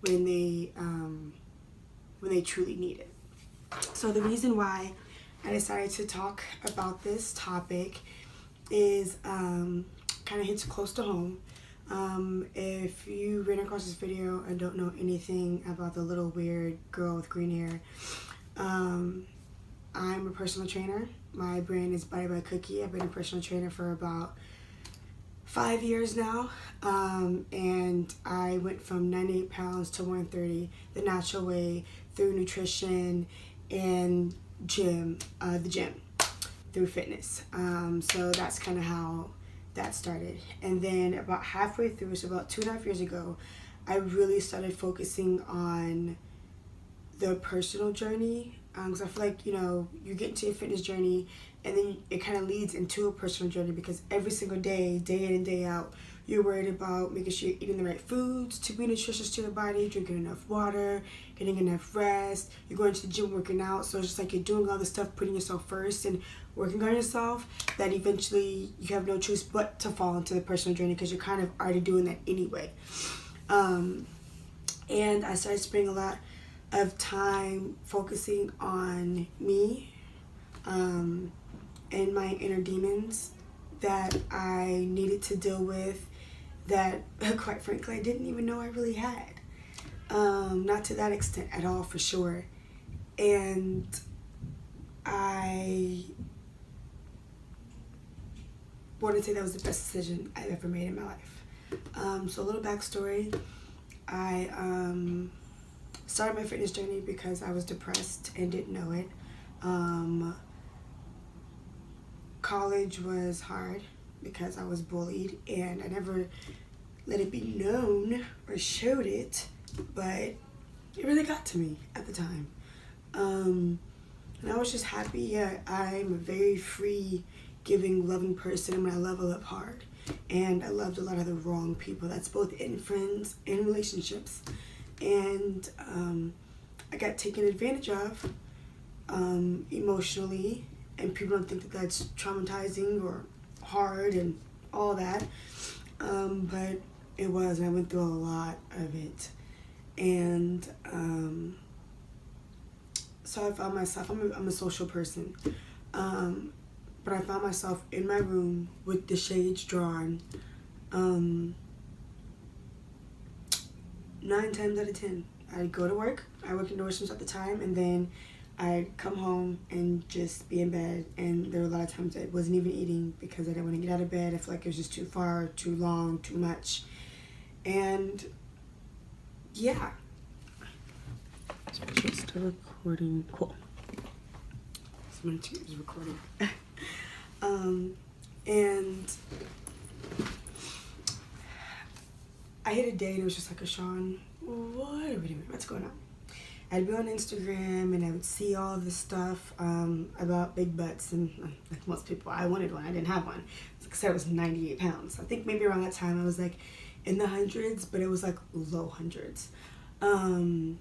when they truly need it. So the reason why I decided to talk about this topic is kind of hits close to home. If you ran across this video and don't know anything about the little weird girl with green hair, I'm a personal trainer. My brand is Body by Cookie. I've been a personal trainer for about 5 years now, and I went from 98 pounds to 130 the natural way through nutrition and the gym, through fitness. So that's kind of how that started. And then about halfway through, so about 2.5 years ago, I really started focusing on the personal journey, because I feel like, you know, you get into your fitness journey and then it kind of leads into a personal journey, because every single day, day in and day out, you're worried about making sure you're eating the right foods to be nutritious to your body, drinking enough water, getting enough rest. You're going to the gym, working out. So it's just like you're doing all this stuff, putting yourself first and working on yourself, that eventually you have no choice but to fall into the personal journey, because you're kind of already doing that anyway. And I started spending a lot of time focusing on me, and my inner demons that I needed to deal with, that quite frankly I didn't even know I really had. Not to that extent at all, for sure. And I want to say that was the best decision I've ever made in my life. So a little backstory. I started my fitness journey because I was depressed and didn't know it. College was hard because I was bullied, and I never let it be known or showed it, but it really got to me at the time. And I was just happy. Yeah, I'm a very free, giving, loving person, and when I level up hard. And I loved a lot of the wrong people. That's both in friends and relationships. And I got taken advantage of emotionally, and people don't think that that's traumatizing or hard and all that, but it was, and I went through a lot of it. And so I found myself, I'm a social person, but I found myself in my room with the shades drawn 9 times out of 10. I'd go to work, I worked in Nordstrom's at the time, and then I'd come home and just be in bed, and there were a lot of times I wasn't even eating because I didn't want to get out of bed. I felt like it was just too far, too long, too much. And yeah. So just a recording. Cool. Someone is recording. And I hit a day and it was just like, Cashawn, what are we doing? What's going on? I'd be on Instagram and I would see all of this stuff about big butts, and like most people, I wanted one. I didn't have one because I was 98 pounds. I think maybe around that time I was like in the hundreds, but it was like low hundreds. And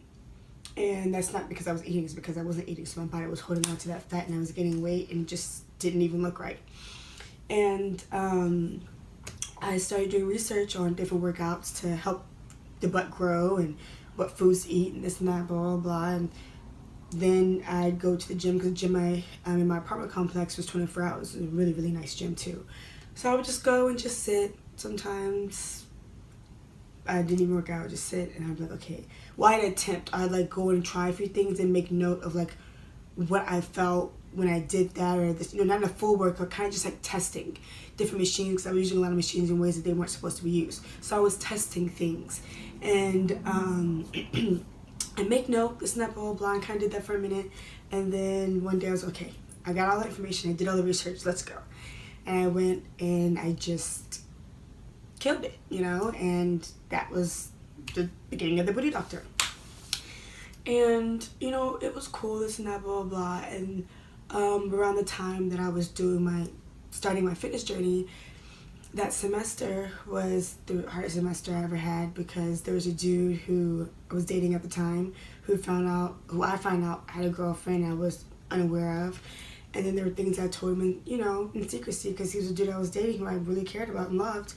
that's not because I was eating, it's because I wasn't eating, so my body was holding on to that fat and I was gaining weight and just didn't even look right. And I started doing research on different workouts to help the butt grow and what foods to eat and this and that, blah, blah, blah. And then I'd go to the gym, because the gym in my apartment complex was 24 hours. It was a really, really nice gym too. So I would just go and just sit. Sometimes I didn't even work out, I would just sit, and I'd be like, okay. Well, I'd attempt. I'd like go and try a few things and make note of like what I felt when I did that, or this, you know, not in a full workout, kind of just like testing different machines, because I was using a lot of machines in ways that they weren't supposed to be used. So I was testing things, and I make note, this and that, blah, blah, blah, and kind of did that for a minute. And then one day I was okay, I got all the information, I did all the research, let's go. And I went and I just killed it, you know, and that was the beginning of the Booty Doctor. And, you know, it was cool, this and that, blah, blah, blah. And around the time that I was starting my fitness journey, that semester was the hardest semester I ever had, because there was a dude who I was dating at the time who I found out had a girlfriend I was unaware of. And then there were things I told him in, in secrecy, because he was a dude I was dating who I really cared about and loved.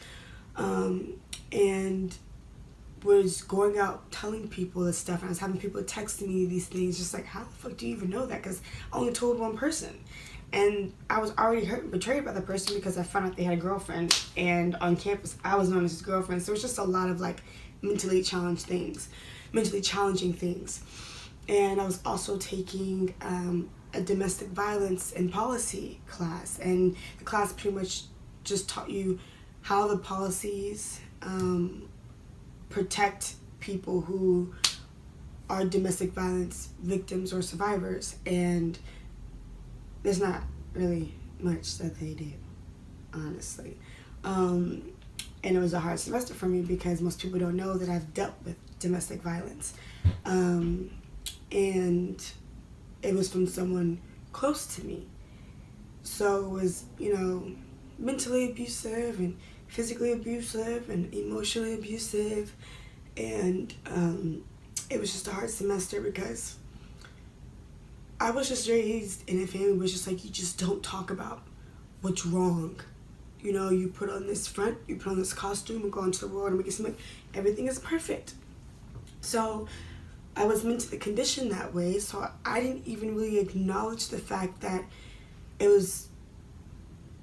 And was going out telling people this stuff, and I was having people text me these things, just like, how the fuck do you even know that? Because I only told one person. And I was already hurt and betrayed by the person because I found out they had a girlfriend, and on campus I was known as his girlfriend. So it was just a lot of like mentally challenging things. And I was also taking a domestic violence and policy class, and the class pretty much just taught you how the policies protect people who are domestic violence victims or survivors, and there's not really much that they do, honestly. And it was a hard semester for me because most people don't know that I've dealt with domestic violence. And it was from someone close to me. So it was, mentally abusive and physically abusive and emotionally abusive. And it was just a hard semester because I was just raised in a family where it's just like, you just don't talk about what's wrong. You put on this front, you put on this costume and go into the world and make it seem like everything is perfect. So I was mentally conditioned that way, so I didn't even really acknowledge the fact that it was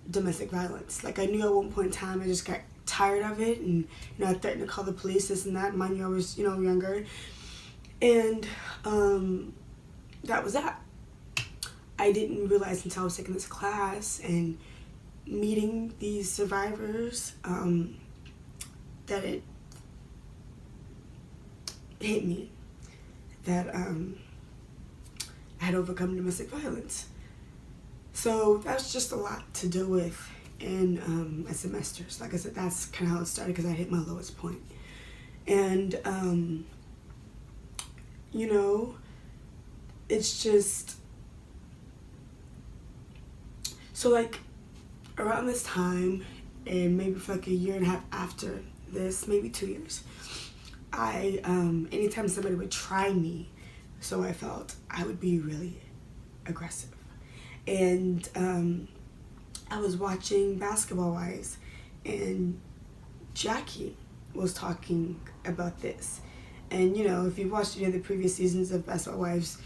domestic violence. Like, I knew at one point in time I just got tired of it, and I threatened to call the police, this and that. Mind you, I was younger, and that was that. I didn't realize until I was taking this class and meeting these survivors that it hit me that I had overcome domestic violence. So that's just a lot to deal with in a semester. So like I said, that's kind of how it started, because I hit my lowest point. And it's just, so like around this time, and maybe for like a year and a half after this, maybe 2 years, I anytime somebody would try me, so I felt, I would be really aggressive. And I was watching Basketball Wives, and Jackie was talking about this. And if you watched any of the previous seasons of Basketball Wives,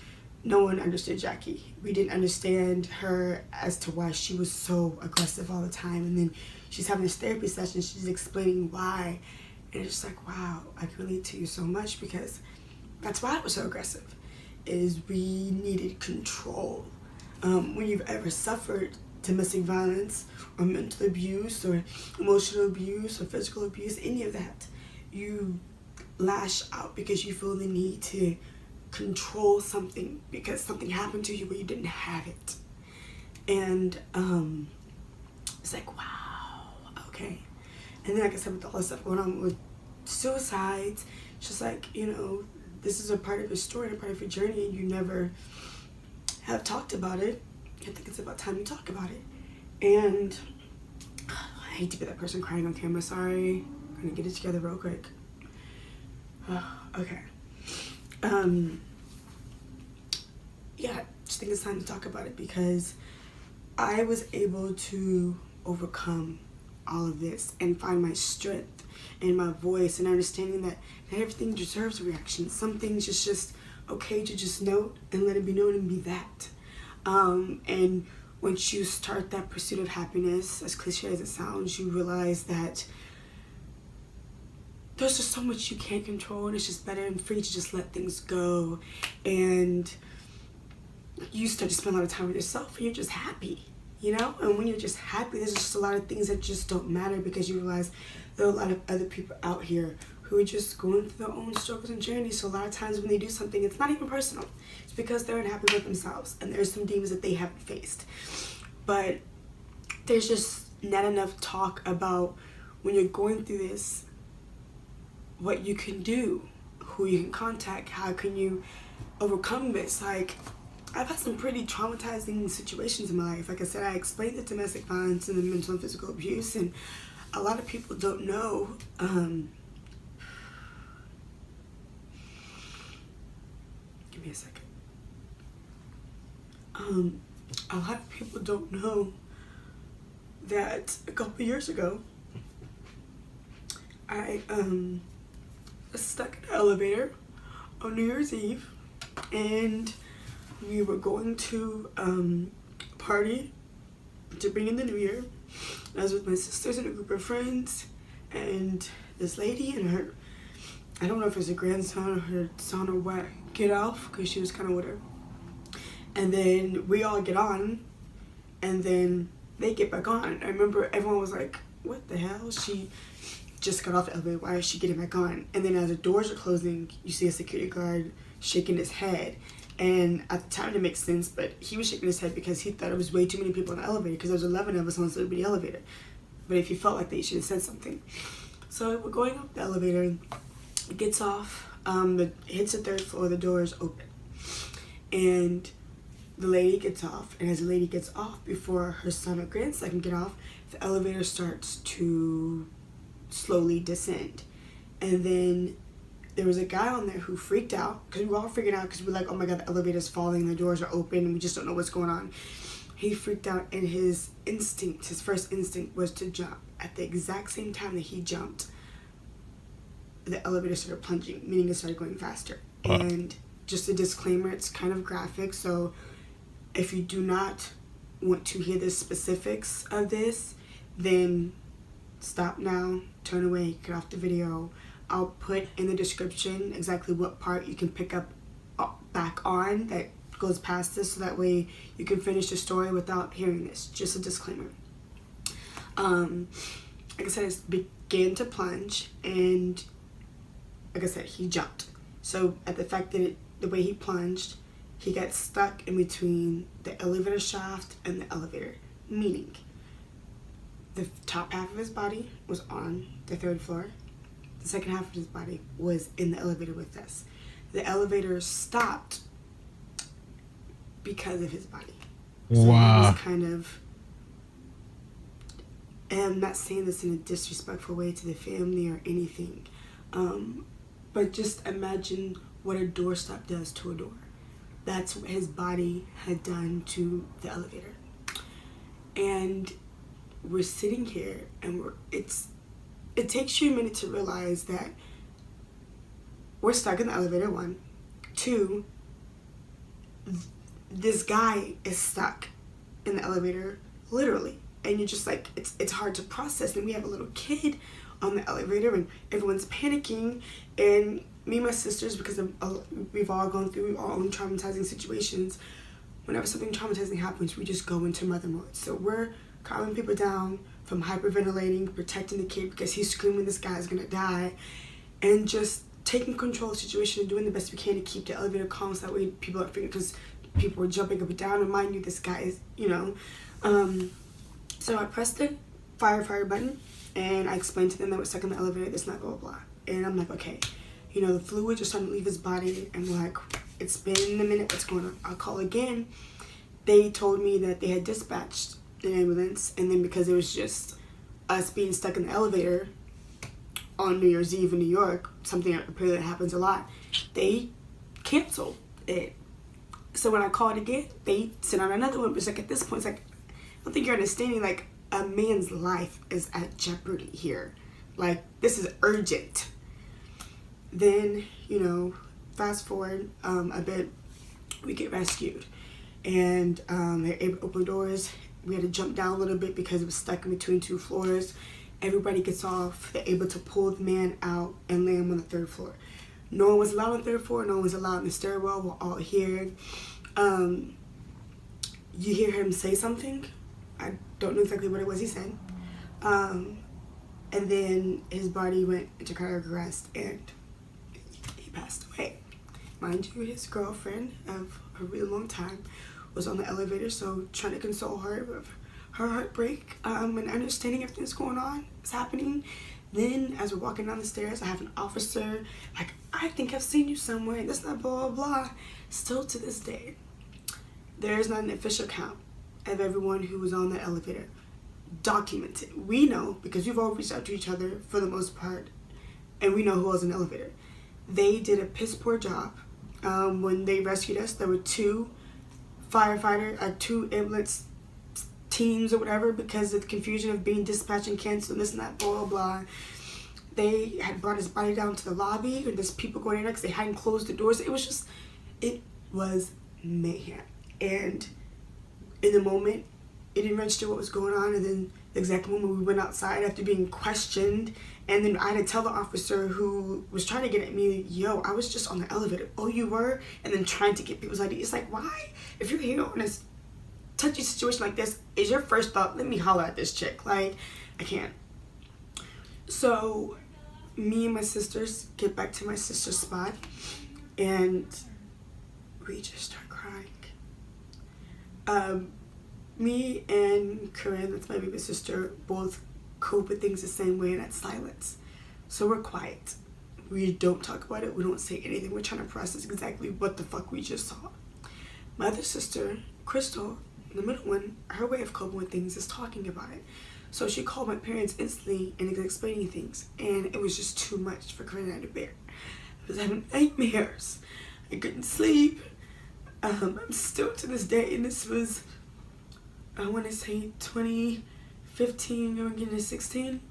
no one understood Jackie. We didn't understand her as to why she was so aggressive all the time. And then she's having this therapy session, she's explaining why. And it's just like, wow, I can relate to you so much, because that's why I was so aggressive, is we needed control. When you've ever suffered domestic violence or mental abuse or emotional abuse or physical abuse, any of that, you lash out because you feel the need to control something because something happened to you where you didn't have it. And it's like, wow, okay. And then, like I said, with all this stuff going on with suicides, it's just like, this is a part of your story and a part of your journey, and you never have talked about it. I think it's about time you talk about it. And I hate to be that person crying on camera, sorry. I'm gonna get it together real quick. Okay. Yeah, I just think it's time to talk about it, because I was able to overcome all of this and find my strength in my voice and understanding that not everything deserves a reaction. Some things it's just okay to just note and let it be known and be that. And once you start that pursuit of happiness, as cliche as it sounds, you realize that there's just so much you can't control, and it's just better and free to just let things go. And you start to spend a lot of time with yourself, and you're just happy, And when you're just happy, there's just a lot of things that just don't matter, because you realize there are a lot of other people out here who are just going through their own struggles and journeys. So a lot of times when they do something, it's not even personal. It's because they're unhappy with themselves, and there's some demons that they haven't faced. But there's just not enough talk about, when you're going through this, what you can do, who you can contact, how can you overcome this. Like, I've had some pretty traumatizing situations in my life. Like I said, I explained the domestic violence and the mental and physical abuse, and a lot of people don't know. Give me a second. A lot of people don't know that a couple years ago, I was stuck in an elevator on New Year's Eve, and we were going to party to bring in the new year. I was with my sisters and a group of friends, and this lady and her, I don't know if it's a grandson or her son or what, get off because she was kind of with her. And then we all get on, and then they get back on. I remember everyone was like, what the hell? She just got off the elevator. Why is she getting back on? And then as the doors are closing, you see a security guard shaking his head. And at the time it makes sense, but he was shaking his head because he thought it was way too many people in the elevator because there was 11 of us on the elevator. But if he felt like that, he should have said something. So we're going up the elevator, it gets off, it hits the third floor, the door is open. And the lady gets off, and as the lady gets off, before her son or grandson can get off, the elevator starts to slowly descend. And then there was a guy on there who freaked out, because we were all freaking out because we're like, oh my god, the elevator's falling, the doors are open, and we just don't know what's going on. He freaked out, and his first instinct was to jump. At the exact same time that he jumped, the elevator started plunging, meaning it started going faster. And just a disclaimer, it's kind of graphic, so if you do not want to hear the specifics of this, then stop now, turn away, get off the video. I'll put in the description exactly what part you can pick up back on that goes past this, so that way you can finish the story without hearing this. Just a disclaimer. Like I said, it began to plunge, and like I said, he jumped. So at the fact that the way he plunged, he got stuck in between the elevator shaft and the elevator, meaning the top half of his body was on the third floor. The second half of his body was in the elevator with us. The elevator stopped because of his body. So wow. It was kind of, and I'm not saying this in a disrespectful way to the family or anything, but just imagine what a doorstop does to a door. That's what his body had done to the elevator. And we're sitting here, and it takes you a minute to realize that we're stuck in the elevator, 1. 2, this guy is stuck in the elevator, literally. And you're just like, it's hard to process. And we have a little kid on the elevator, and everyone's panicking. And me and my sisters, because we've all gone through our own traumatizing situations, whenever something traumatizing happens, we just go into mother mode. So we're calming people down from hyperventilating, protecting the kid because he's screaming this guy's gonna die, and just taking control of the situation and doing the best we can to keep the elevator calm, so that way people aren't freaking, because people were jumping up and down, and mind you, this guy is, so I pressed the fire button, and I explained to them that we're stuck in the elevator, this, not blah, blah, blah. And I'm like, okay, the fluids are starting to leave his body, and we're like, it's been a minute, what's going on? I'll call again. They told me that they had dispatched the ambulance, and then because it was just us being stuck in the elevator on New Year's Eve in New York, something that apparently happens a lot, they canceled it. So when I called again, they sent out another one. But it's like, at this point, it's like, I don't think you're understanding, like, a man's life is at jeopardy here. Like, this is urgent. Then, fast forward a bit, we get rescued. And they're able to open doors. We had to jump down a little bit because it was stuck in between 2 floors. Everybody gets off. They're able to pull the man out and lay him on the 3rd floor. No one was allowed on the 3rd floor. No one was allowed in the stairwell. We're all here. You hear him say something. I don't know exactly what it was he said. And then his body went into cardiac arrest, and he passed away. Mind you, his girlfriend of a really long time was on the elevator, so trying to console her with her heartbreak and understanding everything's going on, is happening. Then as we're walking down the stairs, I have an officer, like, I think I've seen you somewhere, this, not blah, blah, blah. Still to this day, there is not an official count of everyone who was on the elevator. Documented. We know, because we've all reached out to each other for the most part, and we know who was in the elevator. They did a piss poor job. When they rescued us, there were 2 firefighter, 2 ambulance teams or whatever, because of the confusion of being dispatched and canceled, this and that, blah, blah, blah. They had brought his body down to the lobby, and there's people going in there because they hadn't closed the doors. It was mayhem. And in the moment, it didn't register what was going on, and then the exact moment we went outside after being questioned, and then I had to tell the officer who was trying to get at me, yo, I was just on the elevator. Oh, you were? And then trying to get people's ID. It's like, why? If you're here on this touchy situation like this, is your first thought, let me holler at this chick? Like, I can't. So me and my sisters get back to my sister's spot, and we just start crying. Me and Corinne, that's my baby sister, both cope with things the same way, and that's silence. So we're quiet. We don't talk about it. We don't say anything. We're trying to process exactly what the fuck we just saw. My other sister, Crystal, the middle one, her way of coping with things is talking about it. So she called my parents instantly and explaining things, and it was just too much for Corinne and I to bear. I was having nightmares. I couldn't sleep. I'm still to this day, and this was, I want to say 2015 going into 16.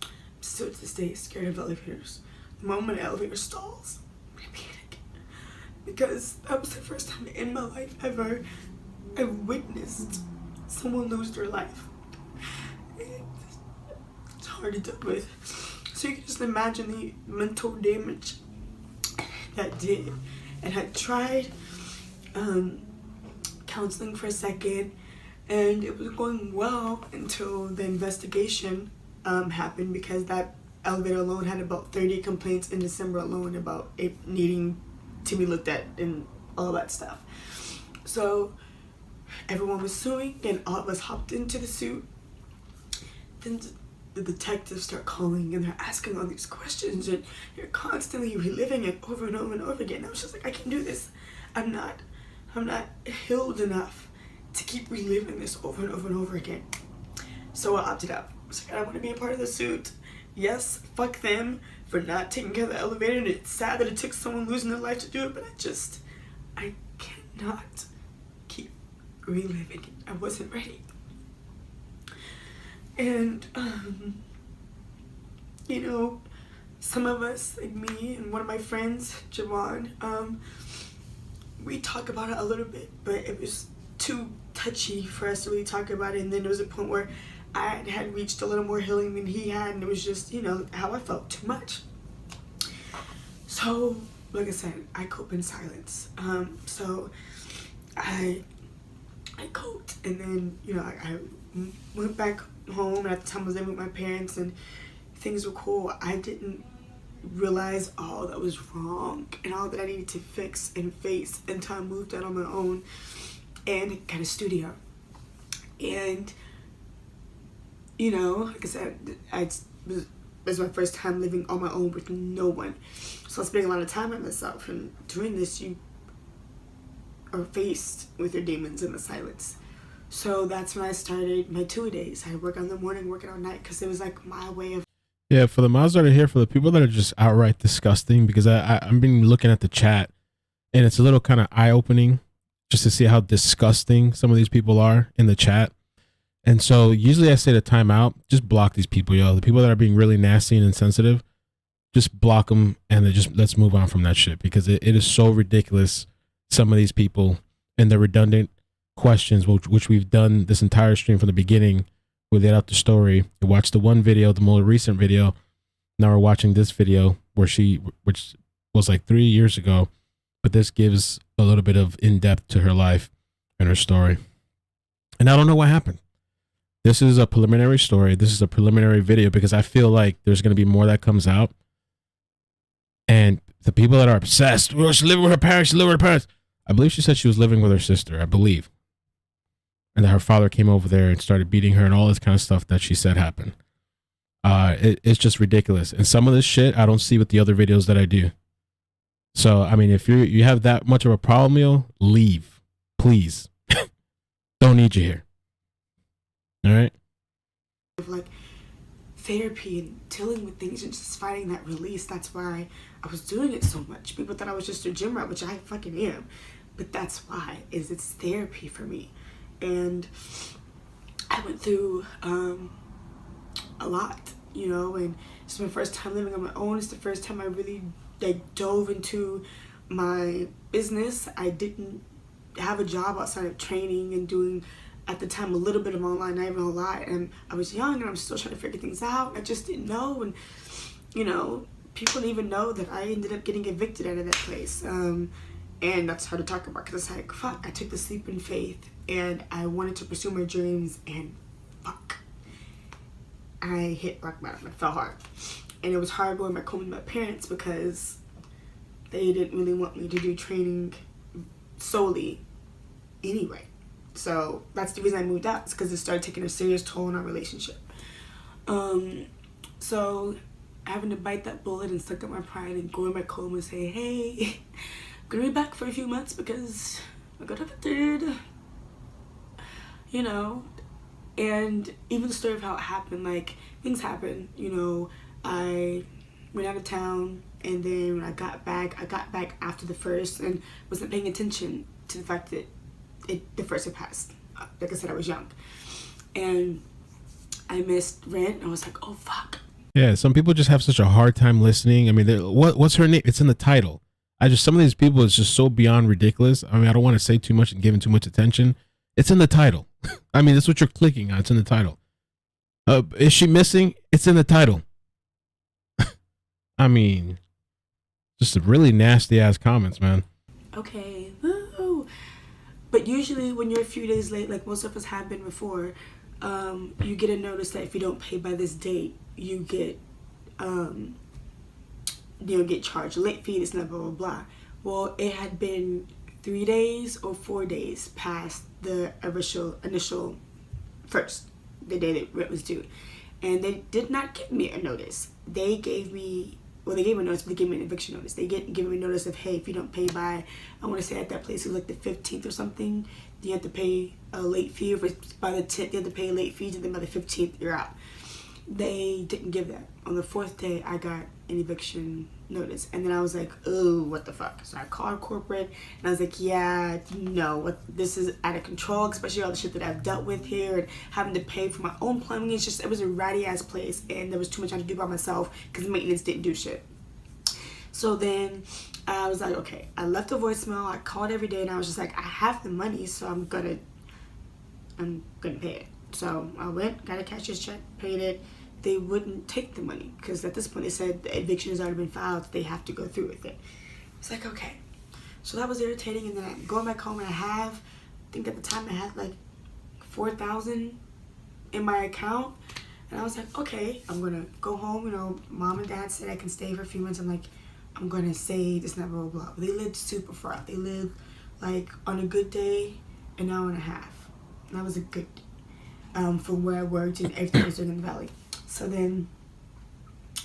I'm still to this day scared of elevators. The moment an elevator stalls, I'm gonna panic. Because that was the first time in my life ever I witnessed someone lose their life. It's hard to deal with. So you can just imagine the mental damage that did. And I tried counseling for a second, and it was going well until the investigation happened, because that elevator alone had about 30 complaints in December alone about it needing to be looked at and all that stuff. So everyone was suing, and all of us hopped into the suit. Then the detectives start calling, and they're asking all these questions, and you're constantly reliving it over and over and over again. I was just like, I can do this. I'm not healed enough to keep reliving this over and over and over again. So I opted out. I was like, I want to be a part of the suit. Yes, fuck them for not taking care of the elevator, and it's sad that it took someone losing their life to do it, but I cannot keep reliving it. I wasn't ready. And, you know, some of us, like me and one of my friends, Javon, we talk about it a little bit, but it was too touchy for us to really talk about it. And then there was a point where I had reached a little more healing than he had, and it was just, you know, how I felt too much. So, like I said, I cope in silence. So I coped, and then, you know, I went back home, and at the time I was living with my parents, and things were cool. I didn't realize all that was wrong and all that I needed to fix and face until I moved out on my own and got a studio. And, you know, like I said, it was my first time living on my own with no one. So I was spending a lot of time by myself, and doing this, you are faced with your demons in the silence. So that's when I started my 2-a-days. I work on the morning, working on night, because it was like my way of. Yeah, for the moms that are here, for the people that are just outright disgusting, because I've been looking at the chat, and it's a little kind of eye-opening just to see how disgusting some of these people are in the chat. And so usually I say to time out, just block these people, yo. The people that are being really nasty and insensitive, just block them, and then just let's move on from that shit, because it is so ridiculous, some of these people, and the redundant questions, which we've done this entire stream from the beginning. We laid out the story. We watched the one video, the more recent video. Now we're watching this video which was like 3 years ago, but this gives a little bit of in-depth to her life and her story. And I don't know what happened. This is a preliminary story. This is a preliminary video, because I feel like there's going to be more that comes out. And the people that are obsessed, oh, she's living with her parents, I believe she said she was living with her sister, I believe. And that her father came over there and started beating her and all this kind of stuff that she said happened. It's just ridiculous. And some of this shit I don't see with the other videos that I do. So, I mean, if you have that much of a problem, yo, leave. Please. Don't need you here. All right? Like therapy and dealing with things and just finding that release. That's why I was doing it so much. People thought I was just a gym rat, which I fucking am. but that's why, is it's therapy for me. And I went through a lot, you know, and it's my first time living on my own. It's the first time I really like dove into my business. I didn't have a job outside of training and doing at the time a little bit of online, not even a lot, and I was young and I'm still trying to figure things out. I just didn't know, and you know, people didn't even know that I ended up getting evicted out of that place. And that's hard to talk about because it's like, fuck, I took the leap in faith and I wanted to pursue my dreams, and fuck, I hit rock bottom. I fell hard, and it was hard going back home with my parents because they didn't really want me to do training solely anyway. So that's the reason I moved out. It's because it started taking a serious toll on our relationship. So having to bite that bullet and suck up my pride and going back home and say, hey, I'm gonna be back for a few months because I got evicted, you know. And even the story of how it happened, like, things happen, you know. I went out of town, and then when I got back after the first and wasn't paying attention to the fact that the first had passed. Like I said, I was young. And I missed rent, and I was like, oh, fuck. Yeah, some people just have such a hard time listening. I mean, what's her name? It's in the title. Some of these people, it's just so beyond ridiculous. I mean, I don't want to say too much and give it too much attention. It's in the title. I mean, that's what you're clicking on. It's in the title. Is she missing? It's in the title. I mean, just a really nasty ass comments, man. Okay. Woo. But usually when you're a few days late, like most of us have been before, you get a notice that if you don't pay by this date, you get, get charged a late fee, this and that, blah, blah, blah. Well, it had been 3 days or 4 days past the initial first, the day that rent was due. And they did not give me a notice. They gave me a notice, but they gave me an eviction notice. They give me a notice of, hey, if you don't pay by, I want to say at that place, it was like the 15th or something, you have to pay a late fee. If it's by the 10th, you have to pay a late fee, and then by the 15th, you're out. They didn't give that. On the 4th day, I got an eviction notice, and then I was like, oh, what the fuck? So I called corporate, and I was like, yeah, no, this is out of control, especially all the shit that I've dealt with here, and having to pay for my own plumbing. It was a ratty ass place, and there was too much I had to do by myself because maintenance didn't do shit. So then I was like, okay, I left a voicemail, I called every day, and I was just like, I have the money, so I'm gonna pay it. So I went, got a cashier's check, paid it. They wouldn't take the money because at this point they said the eviction has already been filed, they have to go through with it. It's like, okay. So that was irritating, and then I'm going back home, and I think at the time I had like $4,000 in my account, and I was like, okay, I'm gonna go home. You know, mom and dad said I can stay for a few months. I'm like, I'm gonna save this, blah, blah, blah. But they lived super far. They lived like on a good day, an hour and a half. And that was a good day. From where I worked and everything I was doing in the valley. So then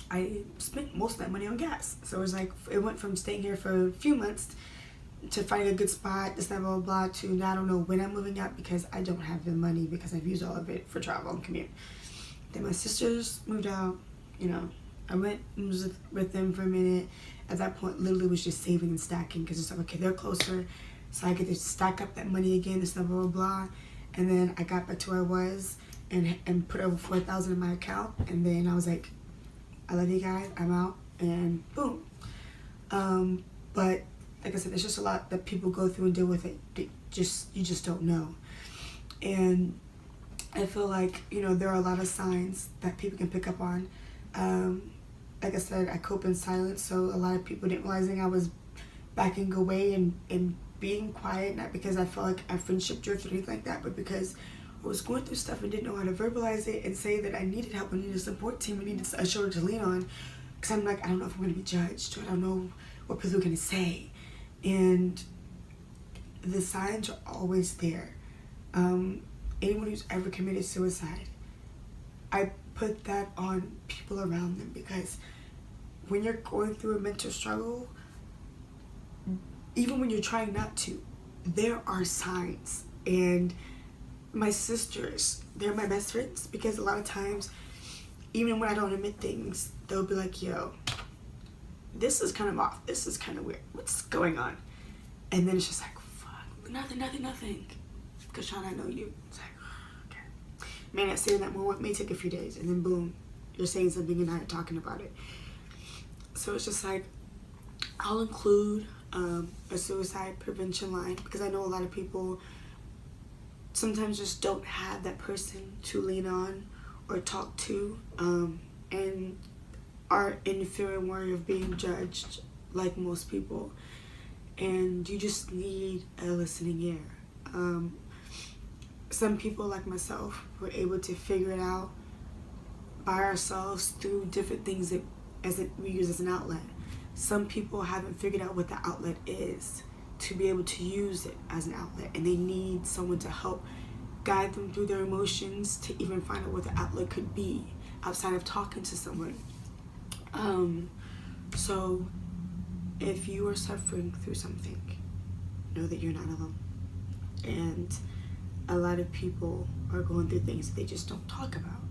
I spent most of that money on gas. So it was like, it went from staying here for a few months to finding a good spot, this, that, blah, blah, blah, to now I don't know when I'm moving out because I don't have the money because I've used all of it for travel and commute. Then my sisters moved out, you know. I went and was with them for a minute. At that point, literally was just saving and stacking because it's like, okay, they're closer. So I get to stack up that money again, this, blah, blah, blah, blah. And then I got back to where I was and put over $4,000 in my account. And then I was like, I love you guys, I'm out, and boom. But like I said, there's just a lot that people go through and deal with it. You just don't know. And I feel like, you know, there are a lot of signs that people can pick up on. Like I said, I cope in silence, so a lot of people didn't realizing I was backing away and being quiet, not because I felt like our friendship drifted or anything like that, but because I was going through stuff and didn't know how to verbalize it and say that I needed help, I needed a support team, I needed a shoulder to lean on, because I'm like, I don't know if I'm going to be judged, or I don't know what people are going to say. And the signs are always there. Anyone who's ever committed suicide, I put that on people around them, because when you're going through a mental struggle, even when you're trying not to, there are signs. And my sisters, they're my best friends, because a lot of times, even when I don't admit things, they'll be like, yo, this is kind of off, this is kind of weird, what's going on? And then it's just like, fuck. Nothing. Cashawn, I know you. It's like, okay. May not say that moment, may take a few days, and then boom, you're saying something and not talking about it. So it's just like, I'll include a suicide prevention line, because I know a lot of people sometimes just don't have that person to lean on or talk to, and are in fear and worry of being judged like most people, and you just need a listening ear. Some people like myself were able to figure it out by ourselves through different things that we use as an outlet. Some people haven't figured out what the outlet is to be able to use it as an outlet, and they need someone to help guide them through their emotions to even find out what the outlet could be outside of talking to someone. So if you are suffering through something, know that you're not alone. And a lot of people are going through things that they just don't talk about.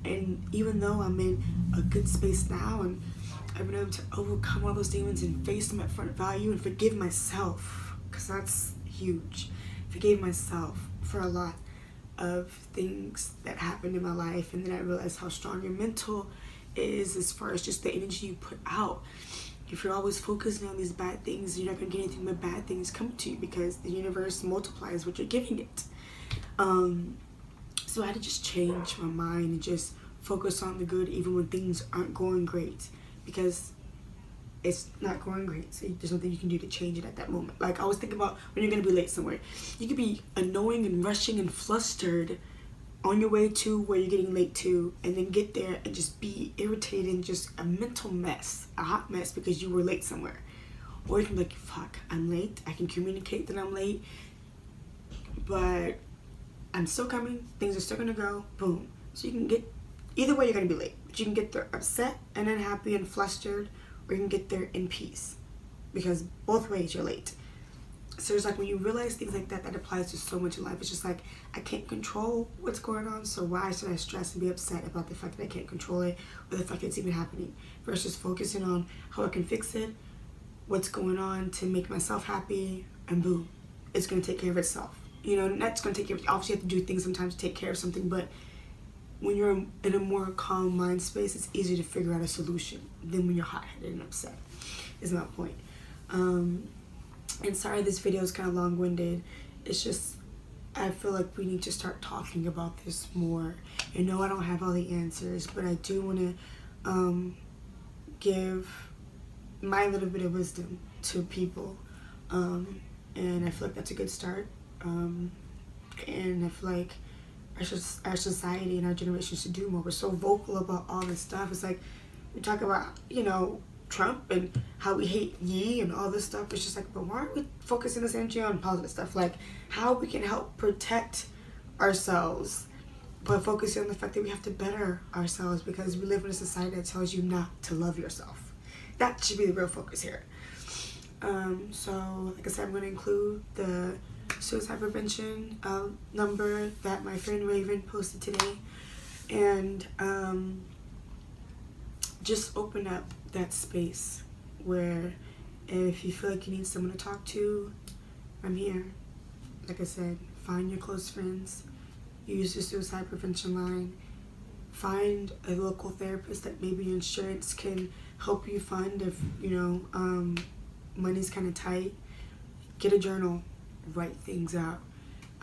And even though I'm in a good space now and I've been able to overcome all those demons and face them at front value and forgive myself, because that's huge. Forgave myself for a lot of things that happened in my life, and then I realized how strong your mental is as far as just the energy you put out. If you're always focusing on these bad things, you're not going to get anything but bad things come to you, because the universe multiplies what you're giving it. So I had to just change my mind and just focus on the good even when things aren't going great, because it's not going great, so there's nothing you can do to change it at that moment. Like, I was thinking about when you're going to be late somewhere. You could be annoying and rushing and flustered on your way to where you're getting late to, and then get there and just be irritated and just a mental mess, a hot mess, because you were late somewhere. Or you can be like, fuck, I'm late. I can communicate that I'm late, but I'm still coming. Things are still going to go. Boom. So you can get, either way you're going to be late. But you can get there upset and unhappy and flustered, or you can get there in peace, because both ways you're late. So it's like, when you realize things like that, that applies to so much in life. It's just like, I can't control what's going on, so why should I stress and be upset about the fact that I can't control it, or the fact that it's even happening, versus focusing on how I can fix it, what's going on to make myself happy, and boom, it's going to take care of itself. You know, that's going to take care of it. Obviously you have to do things sometimes to take care of something, but when you're in a more calm mind space, it's easier to figure out a solution than when you're hot-headed and upset, is my point. And sorry this video is kind of long-winded. It's just, I feel like we need to start talking about this more. I know I don't have all the answers, but I do want to give my little bit of wisdom to people. And I feel like that's a good start. And I feel like our society and our generation should do more. We're so vocal about all this stuff. It's like, we talk about, you know, Trump and how we hate ye and all this stuff. It's just like, but why aren't we focusing this energy on positive stuff? Like, how we can help protect ourselves, but focusing on the fact that we have to better ourselves, because we live in a society that tells you not to love yourself. That should be the real focus here. So, like I said, I'm going to include the suicide prevention number that my friend Raven posted today, and just open up that space where if you feel like you need someone to talk to, I'm here. Like I said, find your close friends, use the suicide prevention line, find a local therapist that maybe your insurance can help you fund if, you know, money's kind of tight. Get a journal, write things out,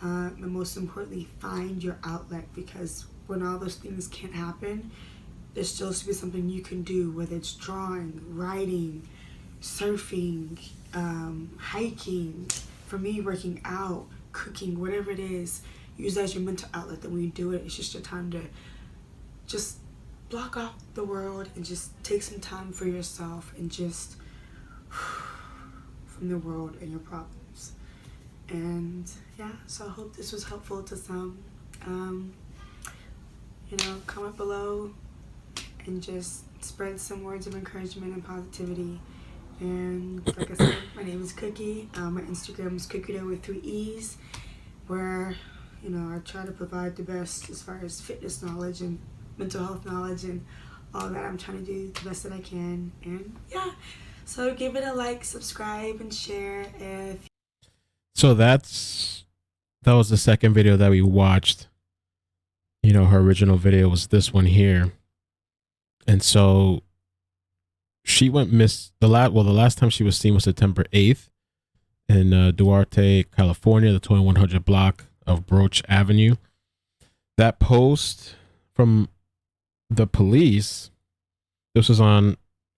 and most importantly, find your outlet, because when all those things can't happen, there still has to be something you can do, whether it's drawing, writing, surfing, hiking, for me, working out, cooking, whatever it is. Use that as your mental outlet. That when you do it, it's just your time to just block out the world and just take some time for yourself and just from the world and your problems. And yeah, so I hope this was helpful to some. You know, comment below and just spread some words of encouragement and positivity. And like I said, my name is Cookie. My Instagram is CookieDough with 3 E's, where, you know, I try to provide the best as far as fitness knowledge and mental health knowledge and all that. I'm trying to do the best that I can. And yeah, so give it a like, subscribe, and share if So that was the second video that we watched. You know, her original video was this one here. And so she went the last time she was seen was September 8th in Duarte, California, the 2100 block of Broach Avenue. That post from the police, this was on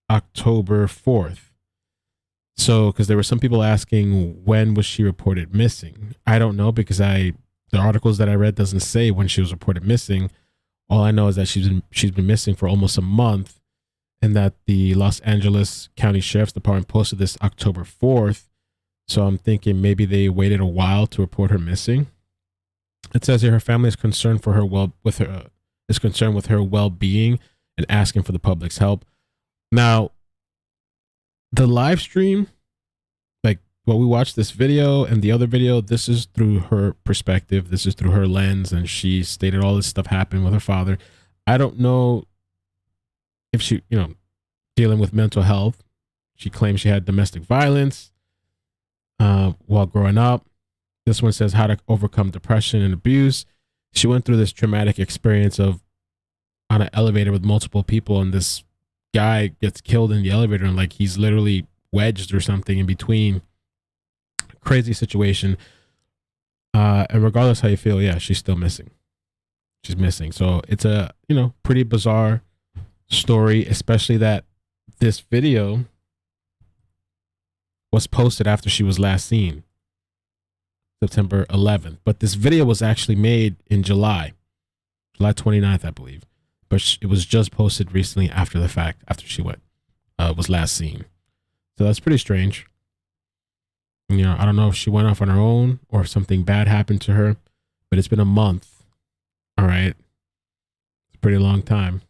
October 4th. So, because there were some people asking when was she reported missing. I don't know, because the articles that I read doesn't say when she was reported missing. All I know is that she's been missing for almost a month, and that the Los Angeles County Sheriff's Department posted this October 4th. So I'm thinking maybe they waited a while to report her missing. It says here her family is concerned for her with her well-being and asking for the public's help. Now, the live stream, like what we watched this video and the other video, this is through her perspective. This is through her lens, and she stated all this stuff happened with her father. I don't know if she, dealing with mental health. She claims she had domestic violence while growing up. This one says how to overcome depression and abuse. She went through this traumatic experience of on an elevator with multiple people, and this guy gets killed in the elevator, and like he's literally wedged or something in between. Crazy situation. And regardless how you feel, yeah, she's still missing. She's missing. So it's a, pretty bizarre story, especially that this video was posted after she was last seen, September 11th. But this video was actually made in July 29th, I believe. But it was just posted recently after the fact, after she was last seen. So that's pretty strange. I don't know if she went off on her own or if something bad happened to her, but it's been a month. All right. It's a pretty long time.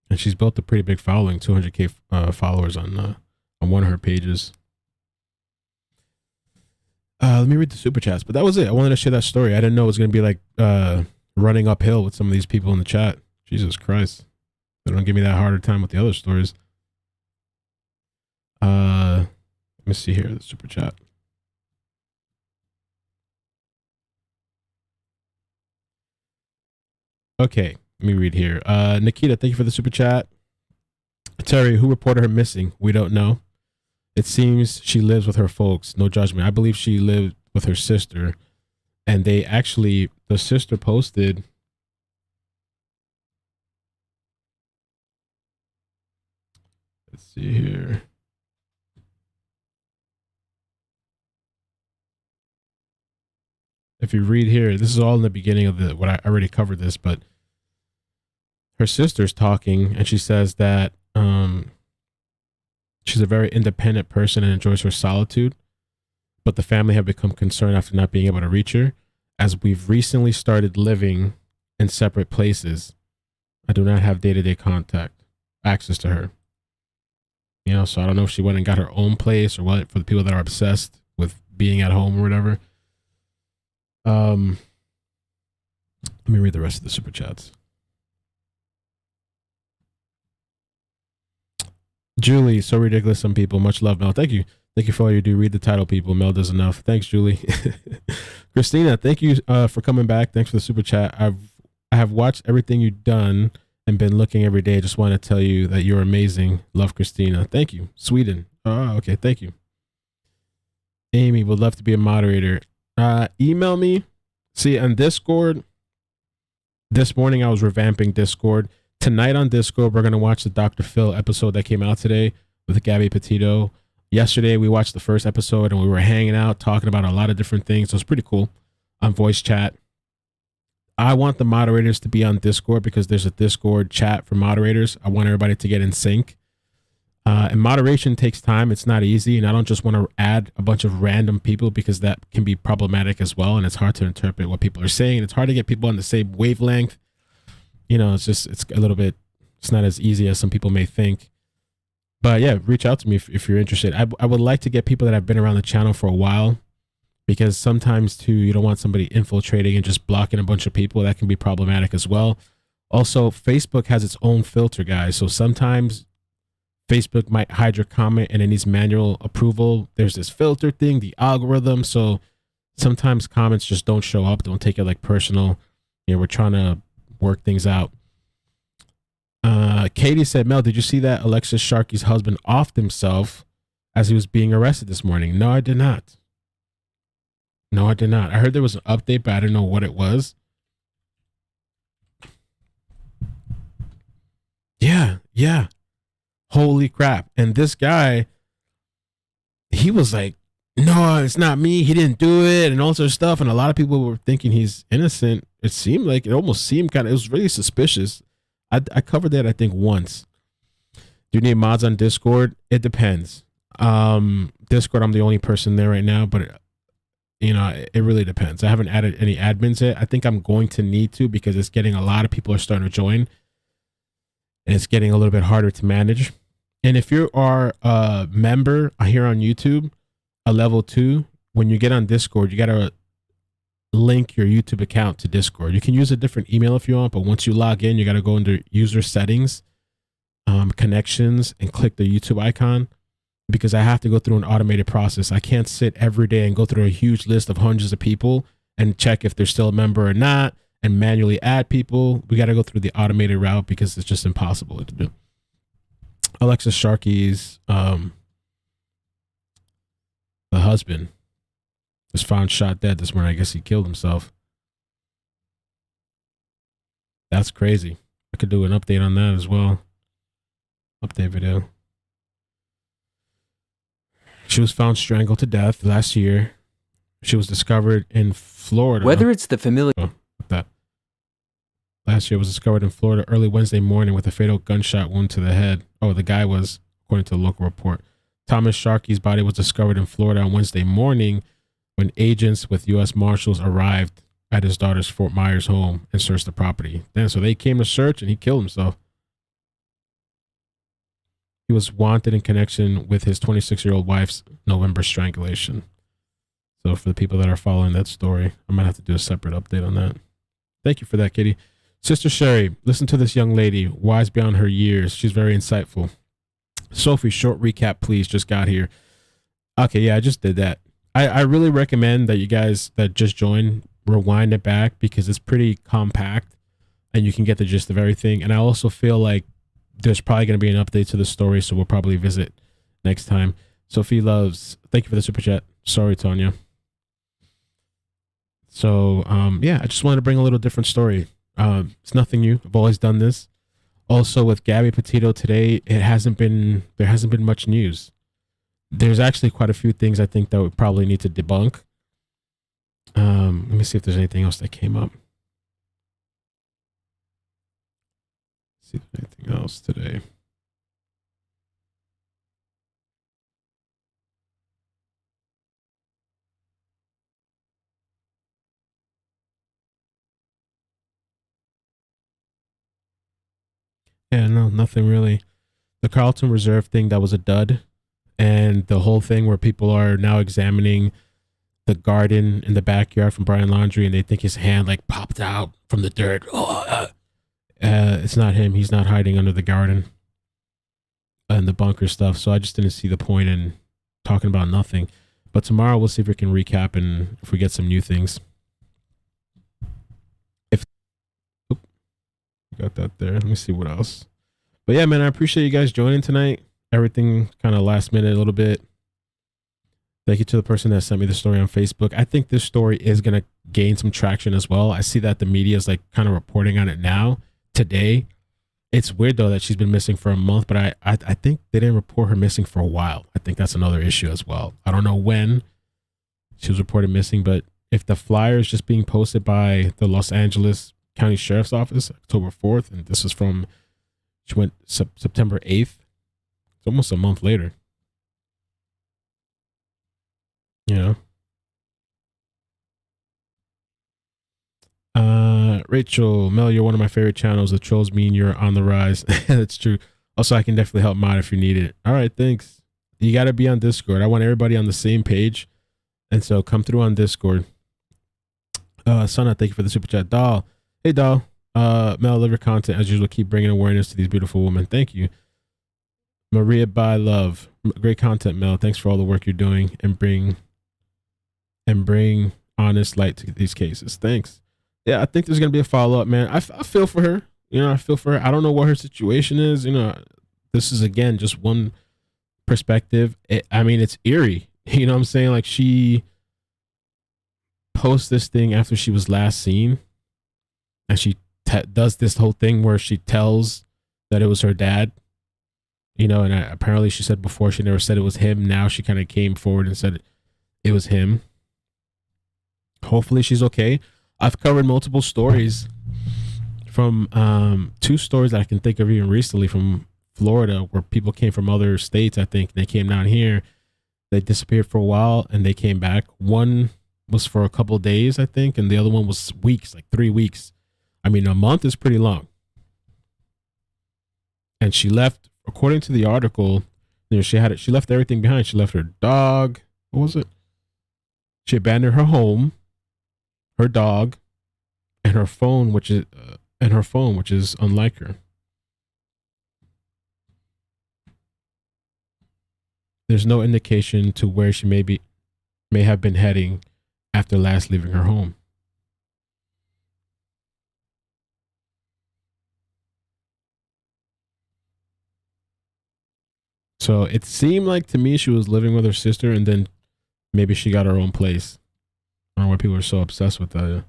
And she's built a pretty big following, 200K followers on one of her pages. Let me read the super chats, but that was it. I wanted to share that story. I didn't know it was going to be like running uphill with some of these people in the chat. Jesus Christ. They don't give me that harder time with the other stories. Let me see here, the super chat. Okay, let me read here. Nikita, thank you for the super chat. Terry, who reported her missing? We don't know. It seems she lives with her folks. No judgment. I believe she lived with her sister. And the sister posted. Let's see here. If you read here, this is all in the beginning of what I already covered this, but her sister's talking, and she says that she's a very independent person and enjoys her solitude, but the family have become concerned after not being able to reach her. As we've recently started living in separate places, I do not have day-to-day access to her. So I don't know if she went and got her own place or what, for the people that are obsessed with being at home or whatever. Let me read the rest of the super chats. Julie, so ridiculous. Some people, much love, Mel. Thank you. Thank you for all you do. Read the title, people. Mel does enough. Thanks, Julie. Christina, thank you for coming back. Thanks for the super chat. I have watched everything you've done and been looking every day. Just want to tell you that you're amazing. Love, Christina. Thank you. Sweden. Oh, okay. Thank you. Amy, would love to be a moderator. Email me. See, on Discord, this morning I was revamping Discord. Tonight on Discord, we're going to watch the Dr. Phil episode that came out today with Gabby Petito. Yesterday, we watched the first episode and we were hanging out, talking about a lot of different things. So it's pretty cool on voice chat. I want the moderators to be on Discord because there's a Discord chat for moderators. I want everybody to get in sync. And moderation takes time. It's not easy. And I don't just want to add a bunch of random people because that can be problematic as well. And it's hard to interpret what people are saying. It's hard to get people on the same wavelength. It's a little bit, it's not as easy as some people may think. But yeah, reach out to me if you're interested. I would like to get people that have been around the channel for a while, because sometimes too, you don't want somebody infiltrating and just blocking a bunch of people. That can be problematic as well. Also, Facebook has its own filter, guys. So sometimes Facebook might hide your comment and it needs manual approval. There's this filter thing, the algorithm. So sometimes comments just don't show up. Don't take it like personal. We're trying to work things out. Katie said, Mel, did you see that Alexis Sharkey's husband offed himself as he was being arrested this morning? No, I did not. No, I did not. I heard there was an update, but I didn't know what it was. Yeah. Holy crap. And this guy, he was like, no, it's not me. He didn't do it and all sorts of stuff. And a lot of people were thinking he's innocent. It almost seemed it was really suspicious. I covered that, I think, once. Do you need mods on Discord? It depends. Discord, I'm the only person there right now, but it really depends. I haven't added any admins yet. I think I'm going to need to because it's getting a lot of people are starting to join. And it's getting a little bit harder to manage. And if you are a member here on YouTube, a level 2, when you get on Discord, you got to link your YouTube account to Discord. You can use a different email if you want, but once you log in, you got to go under user settings, connections, and click the YouTube icon because I have to go through an automated process. I can't sit every day and go through a huge list of hundreds of people and check if they're still a member or not and manually add people. We got to go through the automated route because it's just impossible to do. Alexis Sharkey's the husband was found shot dead this morning. I guess he killed himself. That's crazy. I could do an update on that as well. Update video. She was found strangled to death last year. She was discovered in Florida. Whether it's the familiar... Last year was discovered in Florida early Wednesday morning with a fatal gunshot wound to the head. Oh, the guy was, according to the local report. Thomas Sharkey's body was discovered in Florida on Wednesday morning when agents with U.S. Marshals arrived at his daughter's Fort Myers home and searched the property. Then, so they came to search and he killed himself. He was wanted in connection with his 26-year-old wife's November strangulation. So for the people that are following that story, I might have to do a separate update on that. Thank you for that, Kitty. Sister Sherry, listen to this young lady, wise beyond her years. She's very insightful. Sophie, short recap, please. Just got here. Okay, yeah, I just did that. I really recommend that you guys that just joined rewind it back because it's pretty compact and you can get the gist of everything. And I also feel like there's probably going to be an update to the story, so we'll probably visit next time. Sophie loves, thank you for the super chat. Sorry, Tanya. So, yeah, I just wanted to bring a little different story. It's nothing new. I've always done this. Also with Gabby Petito today, there hasn't been much news. There's actually quite a few things I think that we probably need to debunk. Let me see if there's anything else that came up. See if there's anything else today. Yeah, no, nothing really. The Carlton Reserve thing, that was a dud. And the whole thing where people are now examining the garden in the backyard from Brian Laundrie and they think his hand like popped out from the dirt. It's not him. He's not hiding under the garden and the bunker stuff. So I just didn't see the point in talking about nothing. But tomorrow we'll see if we can recap and if we get some new things. Got that there. Let me see what else. But yeah, man, I appreciate you guys joining tonight. Everything kind of last minute a little bit. Thank you to the person that sent me the story on Facebook. I think this story is going to gain some traction as well. I see that the media is like kind of reporting on it now, today. It's weird though that she's been missing for a month, but I think they didn't report her missing for a while. I think that's another issue as well. I don't know when she was reported missing, but if the flyer is just being posted by the Los Angeles County Sheriff's Office, October 4th, and this is from, she went September 8th. It's almost a month later. You know? Rachel, Mel, you're one of my favorite channels. The trolls mean you're on the rise. That's true. Also, I can definitely help mod if you need it. All right, thanks. You got to be on Discord. I want everybody on the same page. And so come through on Discord. Sana, thank you for the super chat. Doll. Hey, Doll. Mel, live your content as usual. Keep bringing awareness to these beautiful women. Thank you. Maria by Love. Great content, Mel. Thanks for all the work you're doing and bring honest light to these cases. Thanks. Yeah, I think there's gonna be a follow up, man. I feel for her. You know, I feel for her. I don't know what her situation is. You know, this is again just one perspective. I mean, it's eerie. You know what I'm saying? Like she posts this thing after she was last seen, and she does this whole thing where she tells that it was her dad. You know, and apparently she said before she never said it was him. Now she kind of came forward and said it was him. Hopefully she's okay. I've covered multiple stories from 2 stories that I can think of even recently from Florida where people came from other states. I think they came down here. They disappeared for a while and they came back. One was for a couple of days, I think, and the other one was weeks, like 3 weeks. I mean, a month is pretty long. And she left, according to the article, you know, she left everything behind. She left her dog. What was it? She abandoned her home, her dog, and her phone, which is unlike her. There's no indication to where she may have been heading after last leaving her home. So it seemed like to me she was living with her sister and then maybe she got her own place. I don't know why people are so obsessed with that.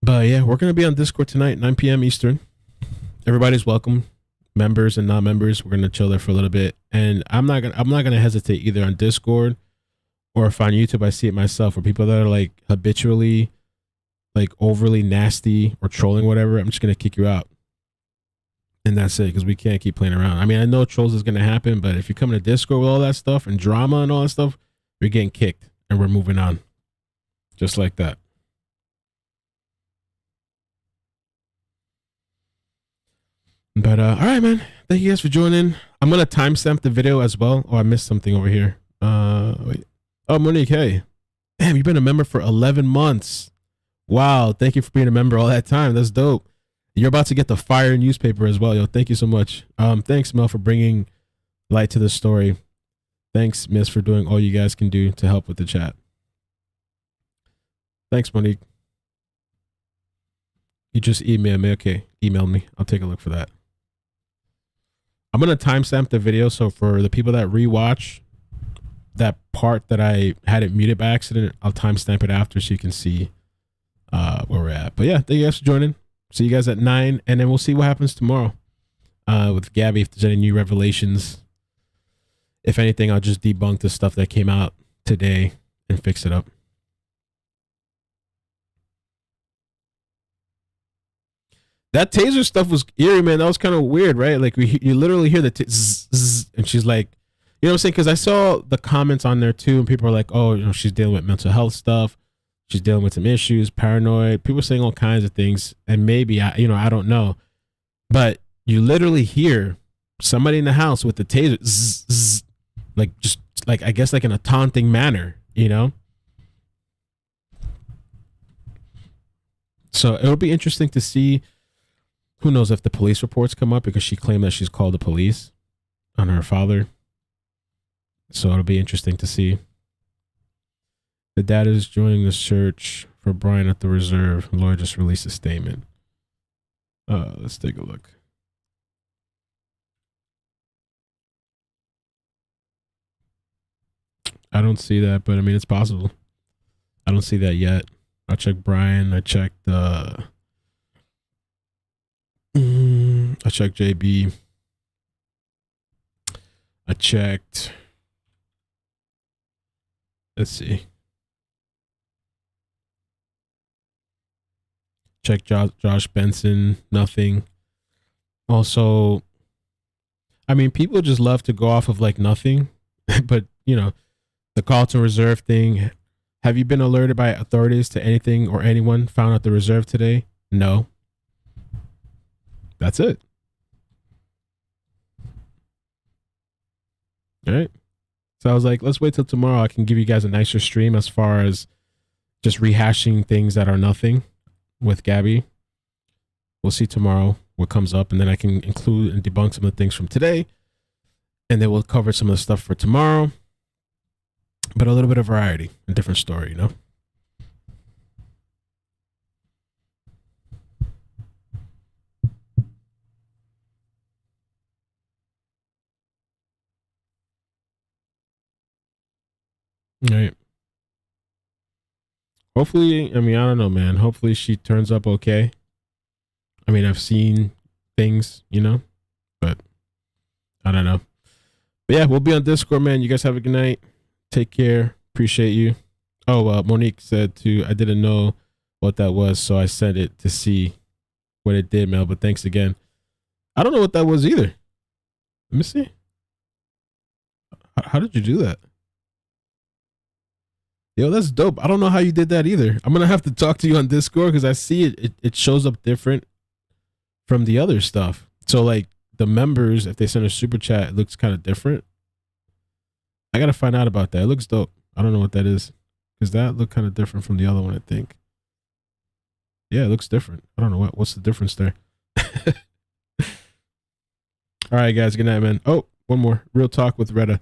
But yeah, we're going to be on Discord tonight, 9 p.m. Eastern. Everybody's welcome. Members and non-members, we're going to chill there for a little bit. And I'm not going to hesitate either on Discord or if on YouTube I see it myself, for people that are like habitually like overly nasty or trolling whatever, I'm just going to kick you out. And that's it, because we can't keep playing around. I mean, I know trolls is going to happen, but if you come to Discord with all that stuff and drama and all that stuff, you're getting kicked and we're moving on. Just like that. But all right, man. Thank you guys for joining. I'm gonna timestamp the video as well. Oh, I missed something over here. Wait. Oh, Monique, hey. Damn, you've been a member for 11 months. Wow, thank you for being a member all that time. That's dope. You're about to get the Fire newspaper as well, yo. Thank you so much. Thanks, Mel, for bringing light to the story. Thanks, Miss, for doing all you guys can do to help with the chat. Thanks, Monique. You just emailed me. Okay, email me. I'll take a look for that. I'm going to timestamp the video. So for the people that rewatch that part that I had it muted by accident, I'll timestamp it after so you can see where we're at. But yeah, thank you guys for joining. See you guys at 9. And then we'll see what happens tomorrow with Gabby, if there's any new revelations. If anything, I'll just debunk the stuff that came out today and fix it up. That taser stuff was eerie, man. That was kind of weird, right? Like you literally hear the zzz, zzz, and she's like, you know what I'm saying? Because I saw the comments on there too, and people are like, oh, you know, she's dealing with mental health stuff. She's dealing with some issues, paranoid. People are saying all kinds of things, and maybe I don't know, but you literally hear somebody in the house with the taser, zzz, zzz, like just like I guess like in a taunting manner, you know. So it'll be interesting to see. Who knows if the police reports come up, because she claimed that she's called the police on her father. So it'll be interesting to see. The dad is joining the search for Brian at the reserve. The lawyer just released a statement. Let's take a look. I don't see that, but I mean, it's possible. I don't see that yet. I checked Brian. I checked JB. I checked. Let's see. Check Josh Benson. Nothing. Also, I mean, people just love to go off of like nothing, but you know, the Carlton Reserve thing. Have you been alerted by authorities to anything or anyone found at the reserve today? No. That's it. All right. So I was like, let's wait till tomorrow. I can give you guys a nicer stream as far as just rehashing things that are nothing with Gabby. We'll see tomorrow what comes up, and then I can include and debunk some of the things from today, and then we'll cover some of the stuff for tomorrow. But a little bit of variety, a different story, you know? All right. Hopefully, I mean, I don't know, man. Hopefully she turns up okay. I mean, I've seen things, you know, but I don't know. But yeah, we'll be on Discord, man. You guys have a good night. Take care. Appreciate you. Oh, Monique said too, I didn't know what that was, so I sent it to see what it did, Mel. But thanks again. I don't know what that was either. Let me see. How did you do that? Yo, that's dope. I don't know how you did that either. I'm gonna have to talk to you on Discord because I see it shows up different from the other stuff. So like the members, if they send a super chat, it looks kind of different. I gotta find out about that. It looks dope. I don't know what that is because that looked kind of different from the other one, I think. Yeah, it looks different. I don't know what's the difference there. All right, guys. Good night, man. Oh, one more. Real talk with Retta.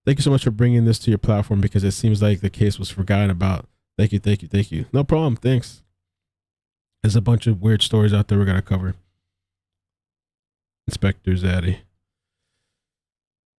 Thank you so much for bringing this to your platform because it seems like the case was forgotten about. Thank you, thank you, thank you. No problem. Thanks. There's a bunch of weird stories out there we got to cover. Inspector Zaddy.